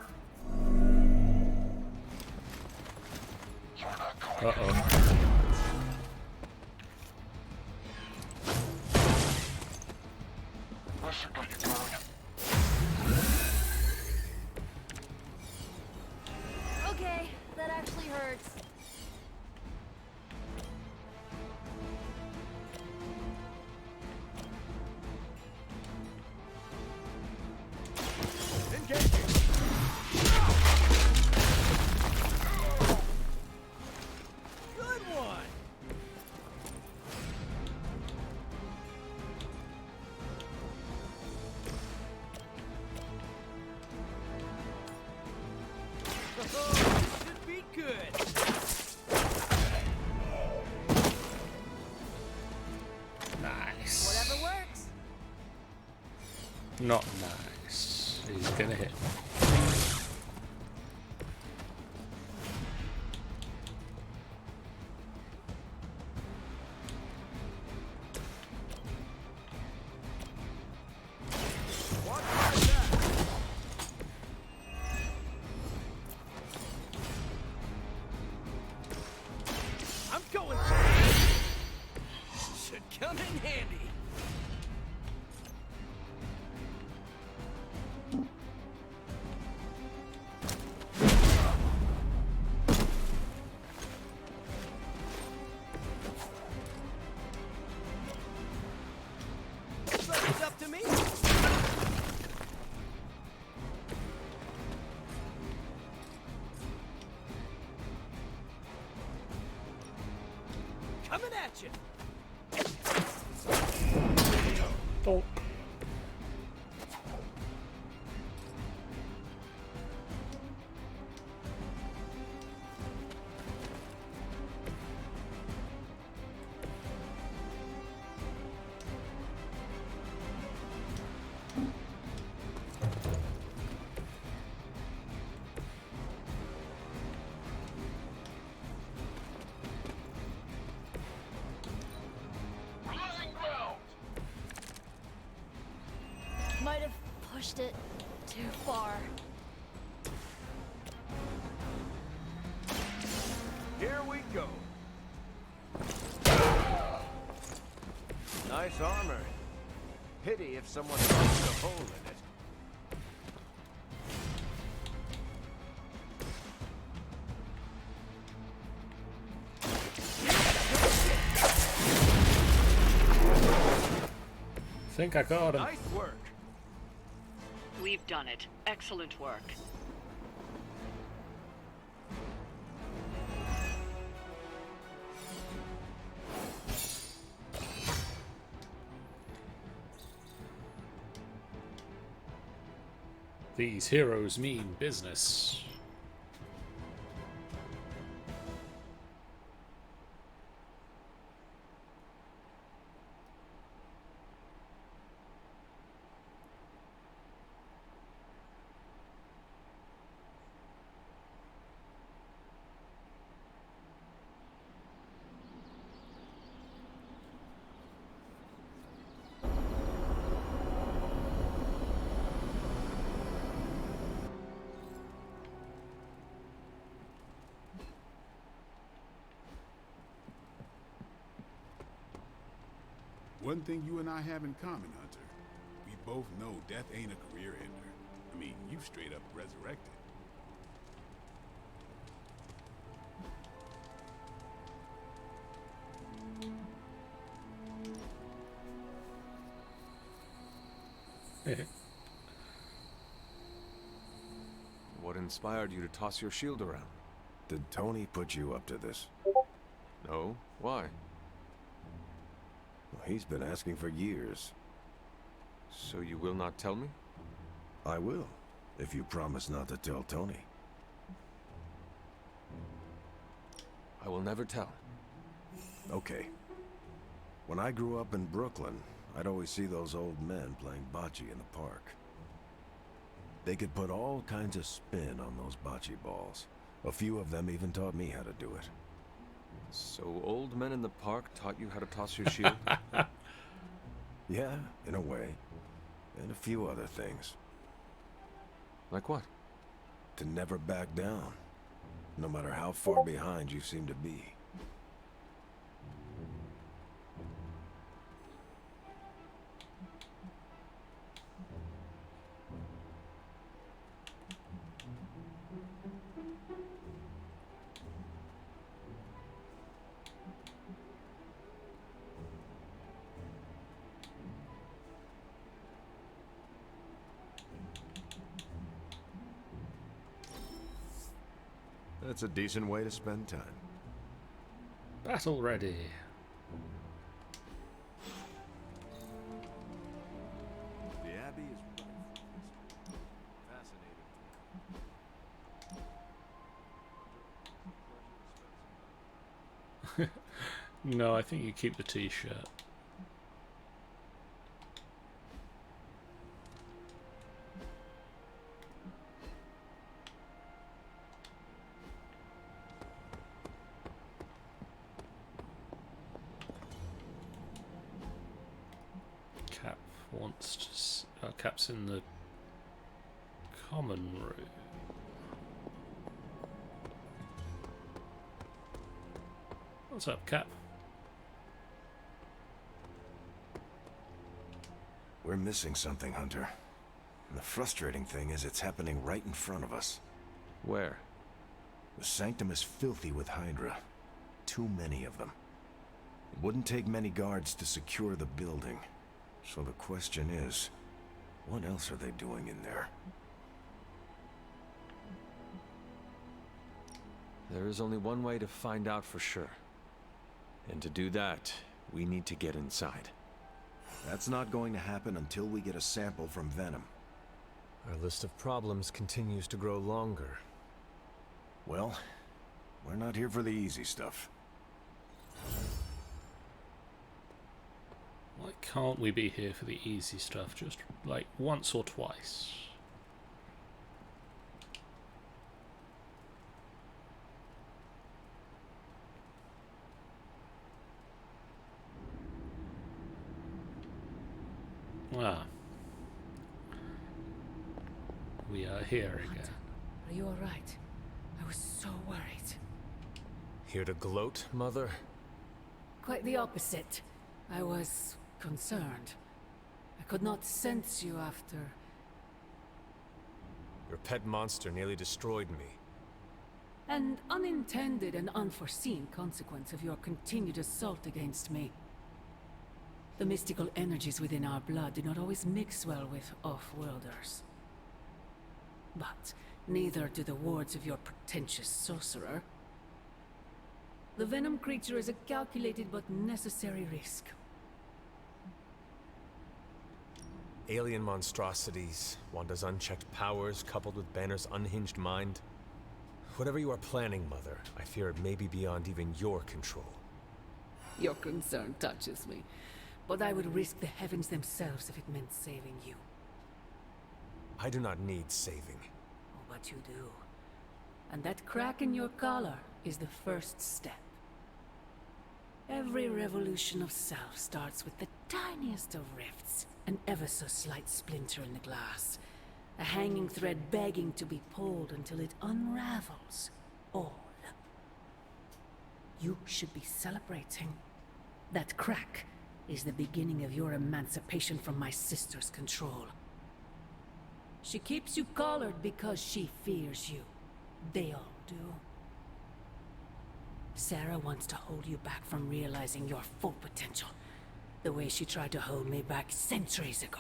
You're not going Uh-oh. This should get you going. Okay, that actually hurts. Engaging. Good one. Oh, should be good. Nice. Whatever works. Not nice. He's gonna hit. Watch my back. I'm going. Should come in handy. So it's up to me. Coming at you. Oh. pushed it too far. Here we go. Nice armor. Pity if someone punched a hole in it. Think I got him. Nice work. We've done it. Excellent work. These heroes mean business. One thing you and I have in common, Hunter. We both know death ain't a career ender. I mean, you straight up resurrected. What inspired you to toss your shield around? Did Tony put you up to this? No. Why? Well, he's been asking for years. So you will not tell me? I will, if you promise not to tell Tony. I will never tell. Okay. When I grew up in Brooklyn, I'd always see those old men playing bocce in the park. They could put all kinds of spin on those bocce balls. A few of them even taught me how to do it. So old men in the park taught you how to toss your shield? Yeah, in a way. And a few other things. Like what? To never back down. No matter how far behind you seem to be. That's a decent way to spend time. Battle ready. The Abbey is fascinating. No, I think you keep the t-shirt. Cap wants to Cap's in the common room. What's up, Cap? We're missing something, Hunter. And the frustrating thing is it's happening right in front of us. Where? The Sanctum is filthy with Hydra. Too many of them. It wouldn't take many guards to secure the building. So the question is, what else are they doing in there? There is only one way to find out for sure. And to do that, we need to get inside. That's not going to happen until we get a sample from Venom. Our list of problems continues to grow longer. Well, we're not here for the easy stuff. Why can't we be here for the easy stuff just like once or twice? Ah. we are here again. Are you alright? I was so worried. Here to gloat, Mother? Quite the opposite. I was concerned. I could not sense you after. Your pet monster nearly destroyed me. An unintended and unforeseen consequence of your continued assault against me. The mystical energies within our blood do not always mix well with off-worlders. But neither do the wards of your pretentious sorcerer. The venom creature is a calculated but necessary risk. Alien monstrosities, Wanda's unchecked powers coupled with Banner's unhinged mind. Whatever you are planning, Mother, I fear it may be beyond even your control. Your concern touches me, but I would risk the heavens themselves if it meant saving you. I do not need saving. Oh, but you do. And that crack in your collar is the first step. Every revolution of self starts with the tiniest of rifts, an ever so slight splinter in the glass. A hanging thread begging to be pulled until it unravels all. You should be celebrating. That crack is the beginning of your emancipation from my sister's control. She keeps you collared because she fears you. They all do. Sarah wants to hold you back from realizing your full potential, the way she tried to hold me back centuries ago.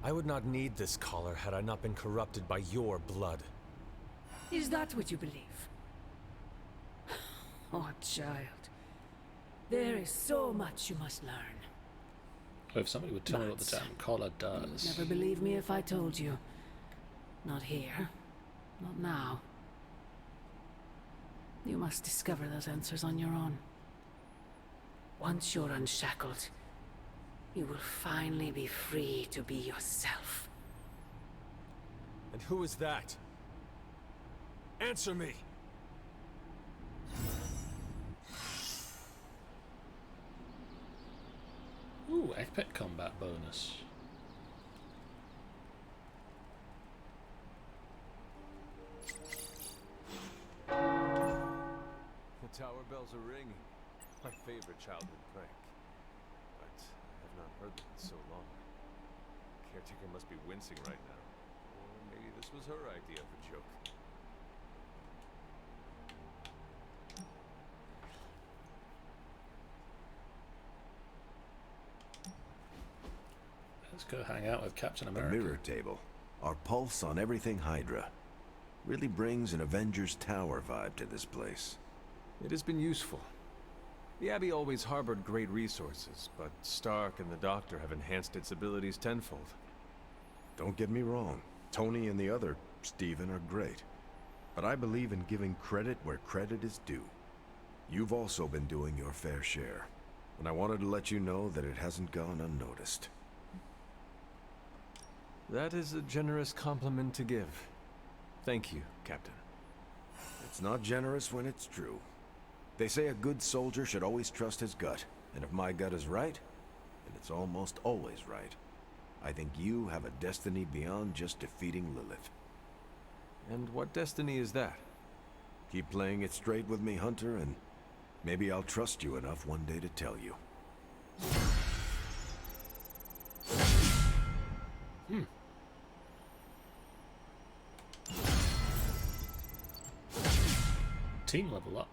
I would not need this collar had I not been corrupted by your blood. Is that what you believe? Oh, child. There is so much you must learn. If somebody would tell me what the damn collar You would does. never believe me if I told you. Not here. Not now. You must discover those answers on your own. Once you're unshackled, you will finally be free to be yourself. And who is that? Answer me! Ooh, epic combat bonus. The tower bells are ringing. My favorite childhood prank. But I have not heard them in so long. Caretaker must be wincing right now. Or maybe this was her idea of a joke. Let's go hang out with Captain The America. mirror table. Our pulse on everything Hydra. Really brings an Avengers Tower vibe to this place. It has been useful. The Abbey always harbored great resources, but Stark and the Doctor have enhanced its abilities tenfold. Don't get me wrong. Tony and the other Stephen are great. But I believe in giving credit where credit is due. You've also been doing your fair share. And I wanted to let you know that it hasn't gone unnoticed. That is a generous compliment to give. Thank you, Captain. It's not generous when it's true. They say a good soldier should always trust his gut. And if my gut is right, and it's almost always right, I think you have a destiny beyond just defeating Lilith. And what destiny is that? Keep playing it straight with me, Hunter, and maybe I'll trust you enough one day to tell you. Team level up.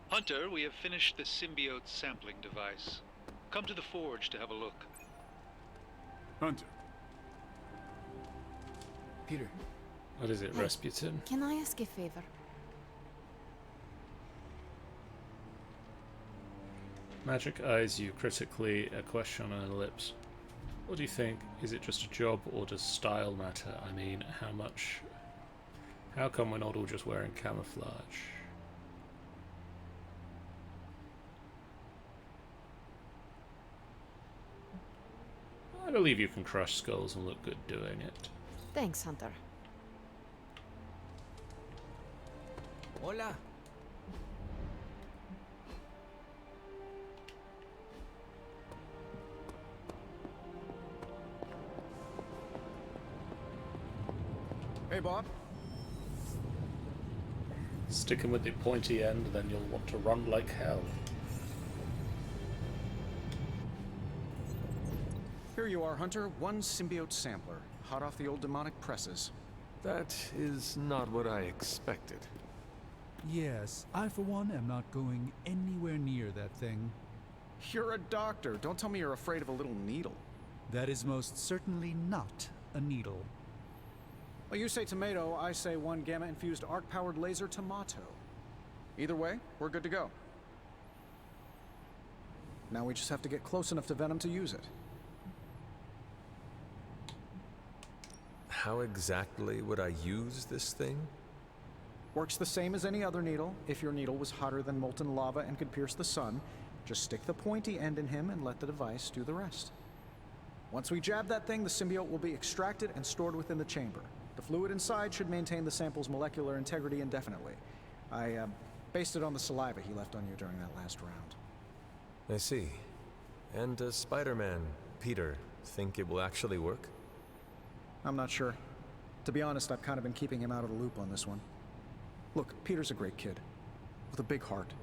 Hunter, we have finished the symbiote sampling device. Come to the forge to have a look. Hunter. Peter. What is it, Rasputin? Can I ask a favor? Magic eyes you critically, a question on her lips. What do you think? Is it just a job or does style matter? I mean, how come we're not all just wearing camouflage? believe you can crush skulls and look good doing it. Thanks, Hunter. Hola. Hey, Bob. Sticking with the pointy end, then you'll want to run like hell. Here you are, Hunter. One symbiote sampler, hot off the old demonic presses. That is not what I expected. Yes, I for one am not going anywhere near that thing. You're a doctor. Don't tell me you're afraid of a little needle. That is most certainly not a needle. Well, you say tomato, I say one gamma-infused arc-powered laser tomato. Either way, we're good to go. Now we just have to get close enough to Venom to use it. How exactly would I use this thing? Works the same as any other needle. If your needle was hotter than molten lava and could pierce the sun, just stick the pointy end in him and let the device do the rest. Once we jab that thing, the symbiote will be extracted and stored within the chamber. The fluid inside should maintain the sample's molecular integrity indefinitely. I based it on the saliva he left on you during that last round. I see. And does Spider-Man, Peter, think it will actually work? I'm not sure. To be honest, I've kind of been keeping him out of the loop on this one. Look, Peter's a great kid, with a big heart.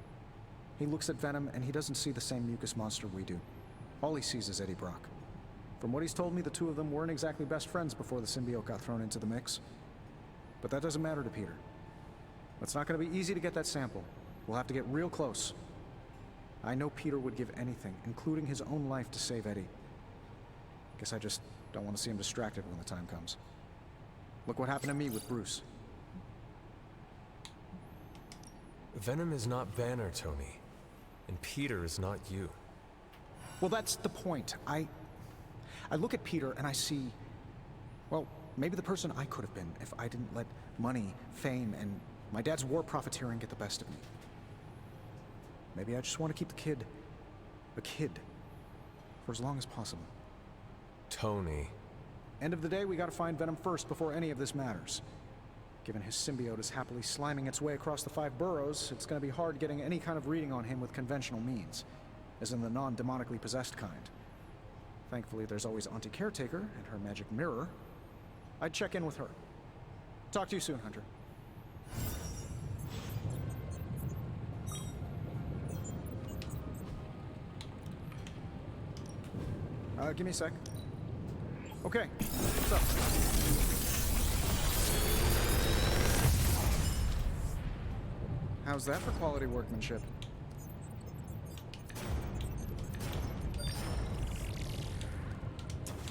He looks at Venom and he doesn't see the same mucus monster we do. All he sees is Eddie Brock. From what he's told me, the two of them weren't exactly best friends before the symbiote got thrown into the mix. But that doesn't matter to Peter. It's not going to be easy to get that sample. We'll have to get real close. I know Peter would give anything, including his own life, to save Eddie. Guess I just don't want to see him distracted when the time comes. Look what happened to me with Bruce. Venom is not Banner, Tony. And Peter is not you. Well, that's the point. I look at Peter and I see, well, maybe the person I could have been if I didn't let money, fame, and my dad's war profiteering get the best of me. Maybe I just want to keep the kid a kid for as long as possible. Tony. End of the day, we gotta find Venom first before any of this matters. Given his symbiote is happily sliming its way across the 5 boroughs, it's gonna be hard getting any kind of reading on him with conventional means, as in the non-demonically possessed kind. Thankfully, there's always Auntie Caretaker and her magic mirror. I'd check in with her. Talk to you soon, Hunter. Give me a sec. Okay, what's up? How's that for quality workmanship?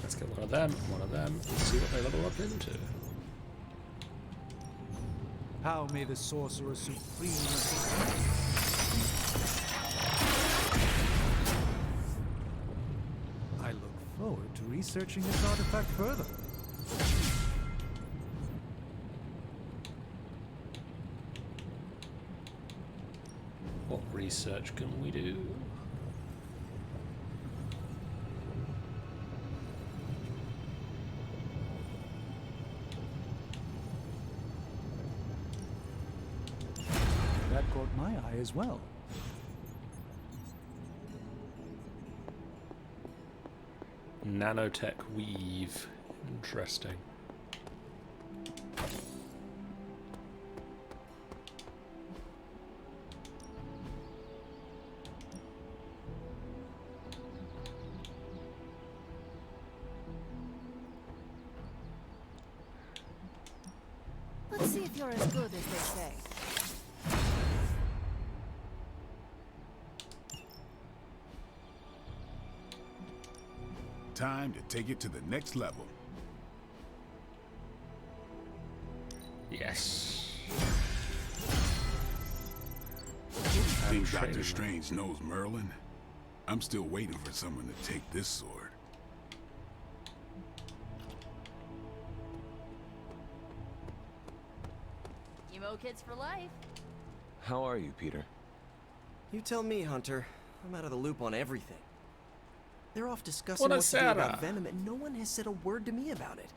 Let's get one of them, and see what they level up into. How may the Sorcerer Supreme... I look forward to researching this artifact further. What research can we do? That caught my eye as well. Nanotech weave. Interesting. Let's see if you're as good as they say. Time to take it to the next level. Yes. Think Dr. Strange knows Merlin? I'm still waiting for someone to take this sword. Emo kids for life. How are you, Peter? You tell me, Hunter. I'm out of the loop on everything. They're off discussing what to do Buonasera. about Venom, and no one has said a word to me about it.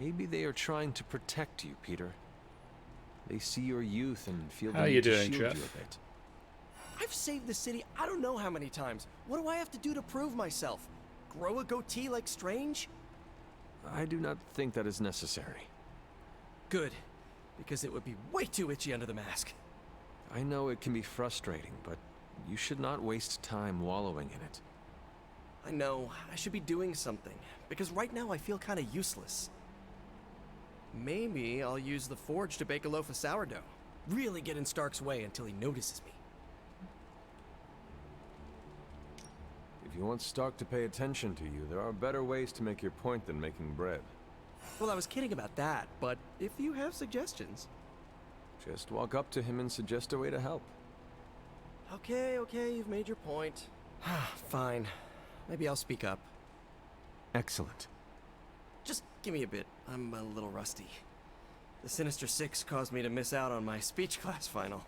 Maybe they are trying to protect you, Peter. They see your youth and feel How the you need to doing, shield Jeff? you a bit. I've saved the city I don't know how many times. What do I have to do to prove myself? Grow a goatee like Strange? I do not think that is necessary. Good, because it would be way too itchy under the mask. I know it can be frustrating, but you should not waste time wallowing in it. I know, I should be doing something, because right now I feel kind of useless. Maybe I'll use the forge to bake a loaf of sourdough. Really get in Stark's way until he notices me. If you want Stark to pay attention to you, there are better ways to make your point than making bread. Well, I was kidding about that, but if you have suggestions... Just walk up to him and suggest a way to help. Okay, you've made your point. Fine. Maybe I'll speak up. Excellent. Just give me a bit. I'm a little rusty. The Sinister Six caused me to miss out on my speech class final.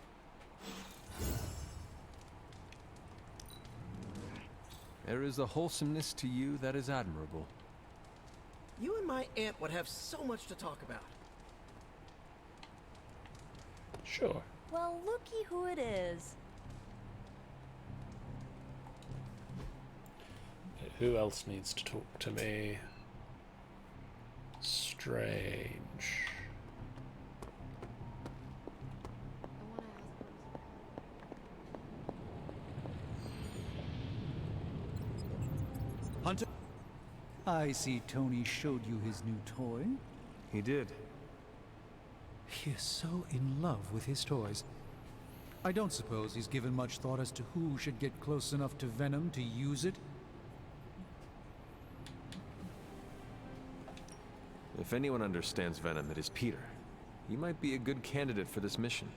There is a wholesomeness to you that is admirable. You and my aunt would have so much to talk about. Sure. Well, looky who it is. Who else needs to talk to me? Strange. Hunter? I see Tony showed you his new toy. He did. He is so in love with his toys. I don't suppose he's given much thought as to who should get close enough to Venom to use it. If anyone understands Venom, it is Peter. He might be a good candidate for this mission.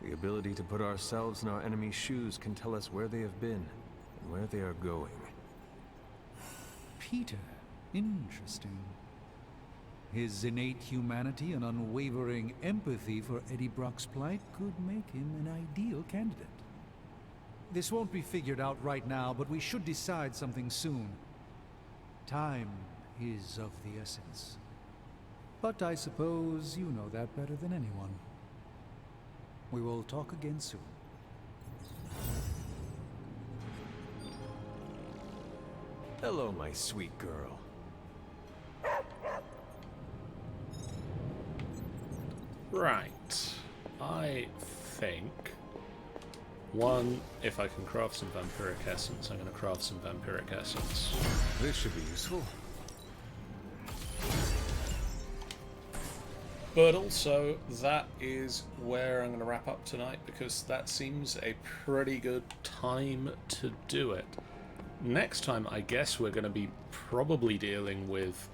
The ability to put ourselves in our enemy's shoes can tell us where they have been and where they are going. Peter. Interesting. His innate humanity and unwavering empathy for Eddie Brock's plight could make him an ideal candidate. This won't be figured out right now, but we should decide something soon. Time is of the essence. But I suppose you know that better than anyone. We will talk again soon. Hello, my sweet girl. Right. I think... One, if I can craft some vampiric essence, I'm going to craft some vampiric essence. This should be useful. But also, that is where I'm going to wrap up tonight, because that seems a pretty good time to do it. Next time, I guess we're going to be probably dealing with,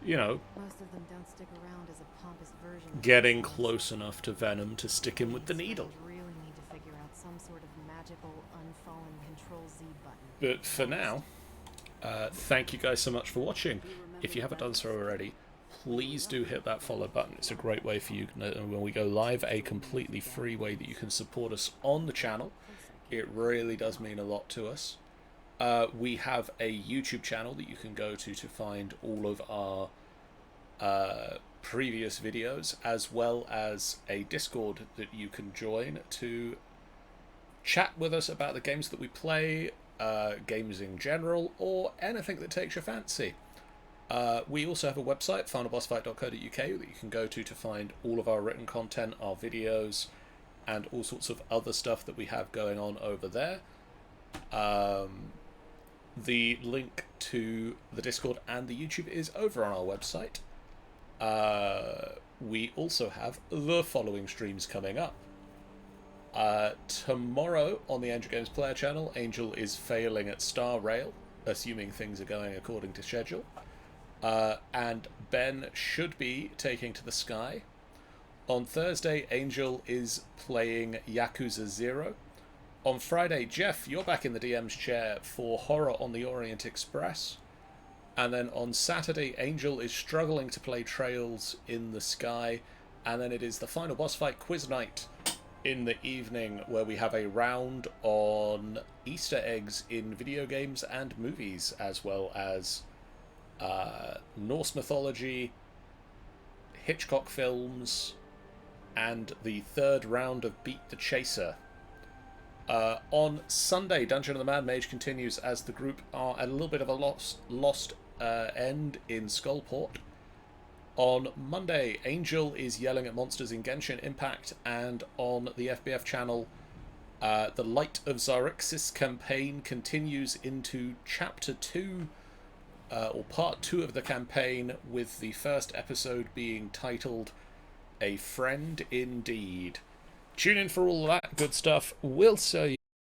you know, Most of them don't stick around as a pompous version of getting themselves. close enough to Venom to stick him with the needle. Really need to figure out some sort of magical unfallen Control-Z button. But for now, thank you guys so much for watching. If you haven't done so already, please do hit that follow button. It's a great way for you, when we go live, a completely free way that you can support us on the channel. It really does mean a lot to us. We have a YouTube channel that you can go to find all of our previous videos, as well as a Discord that you can join to chat with us about the games that we play, games in general, or anything that takes your fancy. We also have a website, finalbossfight.co.uk, that you can go to find all of our written content, our videos, and all sorts of other stuff that we have going on over there. The link to the Discord and the YouTube is over on our website. We also have the following streams coming up. Tomorrow on the Angel Games Player channel, Angel is failing at Star Rail, assuming things are going according to schedule. And Ben should be taking to the sky. On Thursday, Angel is playing Yakuza 0. On Friday, Jeff, you're back in the DM's chair for Horror on the Orient Express. And then on Saturday, Angel is struggling to play Trails in the Sky. And then it is the final boss fight quiz night in the evening where we have a round on Easter eggs in video games and movies, as well as Norse mythology, Hitchcock films, and the third round of Beat the Chaser. On Sunday, Dungeon of the Mad Mage continues as the group are at a little bit of a lost end in Skullport. On Monday, Angel is yelling at monsters in Genshin Impact, and on the FBF channel, the Light of Zarixis campaign continues into Chapter 2, or Part 2 of the campaign, with the first episode being titled A Friend Indeed. Tune in for all that good stuff. We'll see